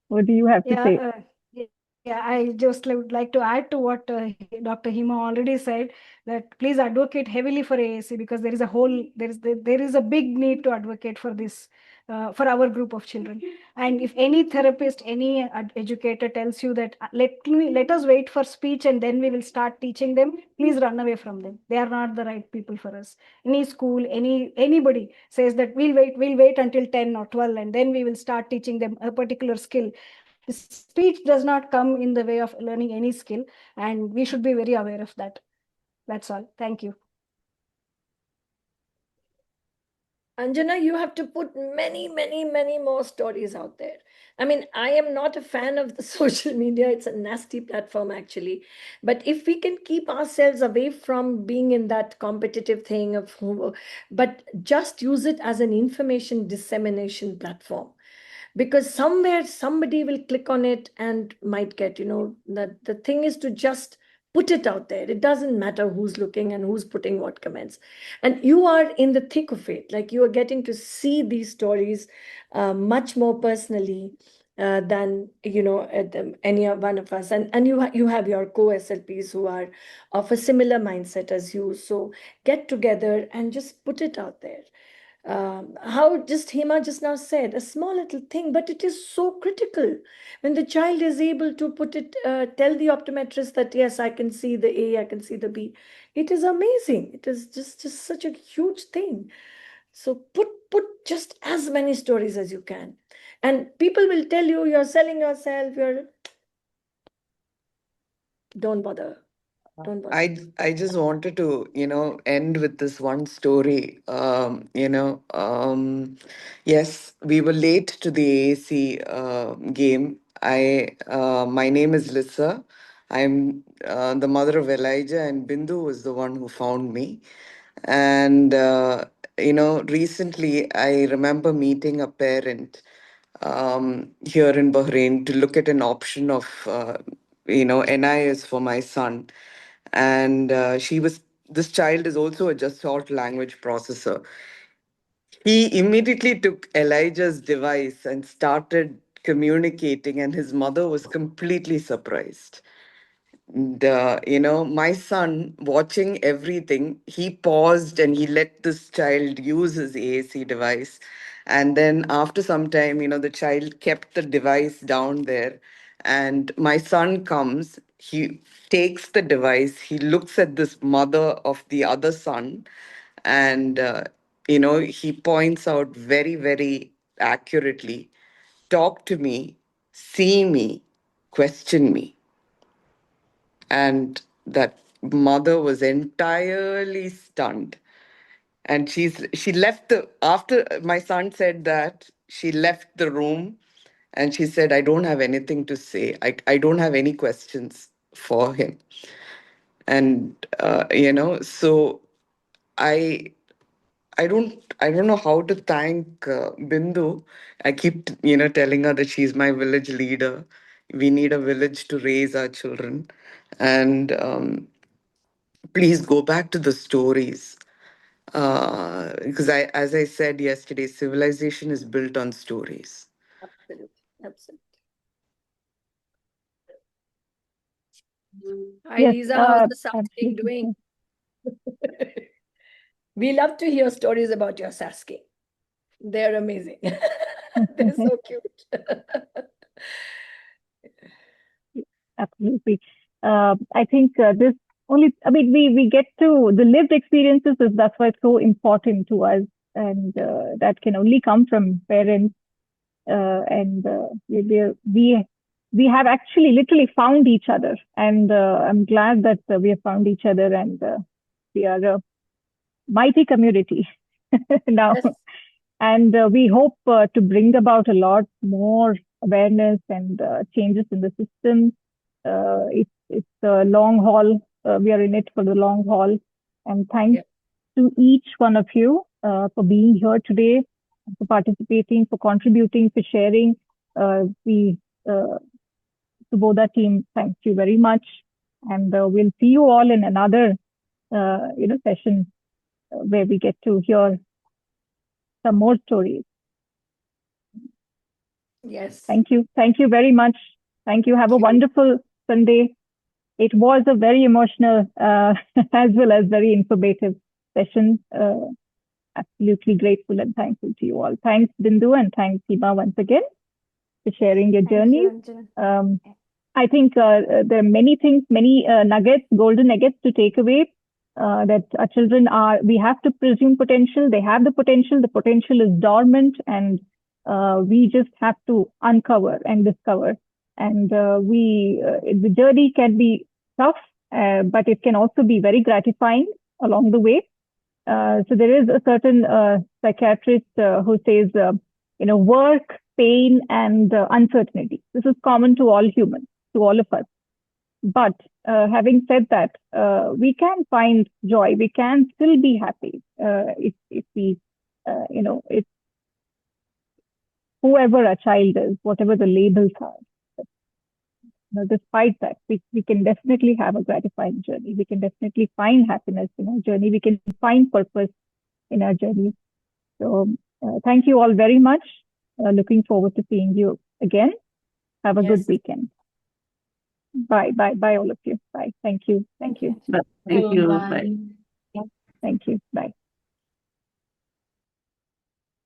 what do you have to say? I just would like to add to what Dr. Hima already said, that please advocate heavily for AAC, because there is a big need to advocate for this, for our group of children. And if any therapist, any educator tells you that let us wait for speech and then we will start teaching them, please run away from them. They are not the right people for us. Any school, anybody says that we'll wait until 10 or 12 and then we will start teaching them a particular skill. Speech does not come in the way of learning any skill, and we should be very aware of that. That's all. Thank you. Anjana, you have to put many, many, many more stories out there. I mean, I am not a fan of the social media. It's a nasty platform, actually. But if we can keep ourselves away from being in that competitive thing of, but just use it as an information dissemination platform, because somewhere somebody will click on it and might get, that the thing is to just put it out there. It doesn't matter who's looking and who's putting what comments, and you are in the thick of it. Like, you are getting to see these stories much more personally than any one of us, and you have your co-SLPs who are of a similar mindset as you. So get together and just put it out there. How just Hema just now said, a small little thing, but it is so critical. When the child is able to put it, tell the optometrist that, yes, I can see the A, I can see the B. It is amazing. It is just such a huge thing. So put just as many stories as you can. And people will tell you, you're selling yourself, don't bother. Don't bother. I just wanted to, end with this one story. Yes, we were late to the AAC game. My name is Lissa. I'm the mother of Elijah, and Bindu was the one who found me. And recently I remember meeting a parent here in Bahrain to look at an option of NIS for my son. And this child is also a just short language processor. He immediately took Elijah's device and started communicating, and his mother was completely surprised. And, my son, watching everything, he paused and he let this child use his AAC device. And then after some time, the child kept the device down there. And my son comes, he takes the device, he looks at this mother of the other son, and, he points out very, very accurately, talk to me, see me, question me. And that mother was entirely stunned, and she left the after my son said that, she left the room, and she said, I don't have anything to say. I don't have any questions for him. And so i I don't know how to thank Bindu. I keep telling her that she's my village leader. We need a village to raise our children. And please go back to the stories, because as I said yesterday, civilization is built on stories. Absolutely. Absolutely. Hi, Yes, Lisa. How's the Sasking absolutely. doing? We love to hear stories about your Sasking. They're amazing. They're so cute. Absolutely. I think this only, I mean, we get to the lived experiences, is that's why it's so important to us. And that can only come from parents. And we have actually literally found each other. And I'm glad that we have found each other, and we are a mighty community now. Yes. And we hope to bring about a lot more awareness and changes in the system. It's a long haul. We are in it for the long haul. And thanks to each one of you for being here today, for participating, for contributing, for sharing. The Subodha team, thank you very much. And we'll see you all in another session where we get to hear some more stories. Yes. Thank you. Thank you very much. Thank you. Have a wonderful Sunday. It was a very emotional as well as very informative session. Absolutely grateful and thankful to you all. Thanks, Bindu, and thanks, Hima, once again for sharing your journey. I think there are many things, many nuggets, golden nuggets to take away. That our children we have to presume potential. They have the potential is dormant, and we just have to uncover and discover. And the journey can be tough, but it can also be very gratifying along the way. So there is a certain psychiatrist who says, work, pain, and uncertainty. This is common to all humans, to all of us. But having said that, we can find joy. We can still be happy if we, if whoever a child is, whatever the labels are. Despite that, we can definitely have a gratifying journey. We can definitely find happiness in our journey. We can find purpose in our journey. So thank you all very much. Looking forward to seeing you again. Have a good weekend. Bye, all of you. Bye. Thank you. Thank you. Bye. Bye. Thank you. Bye.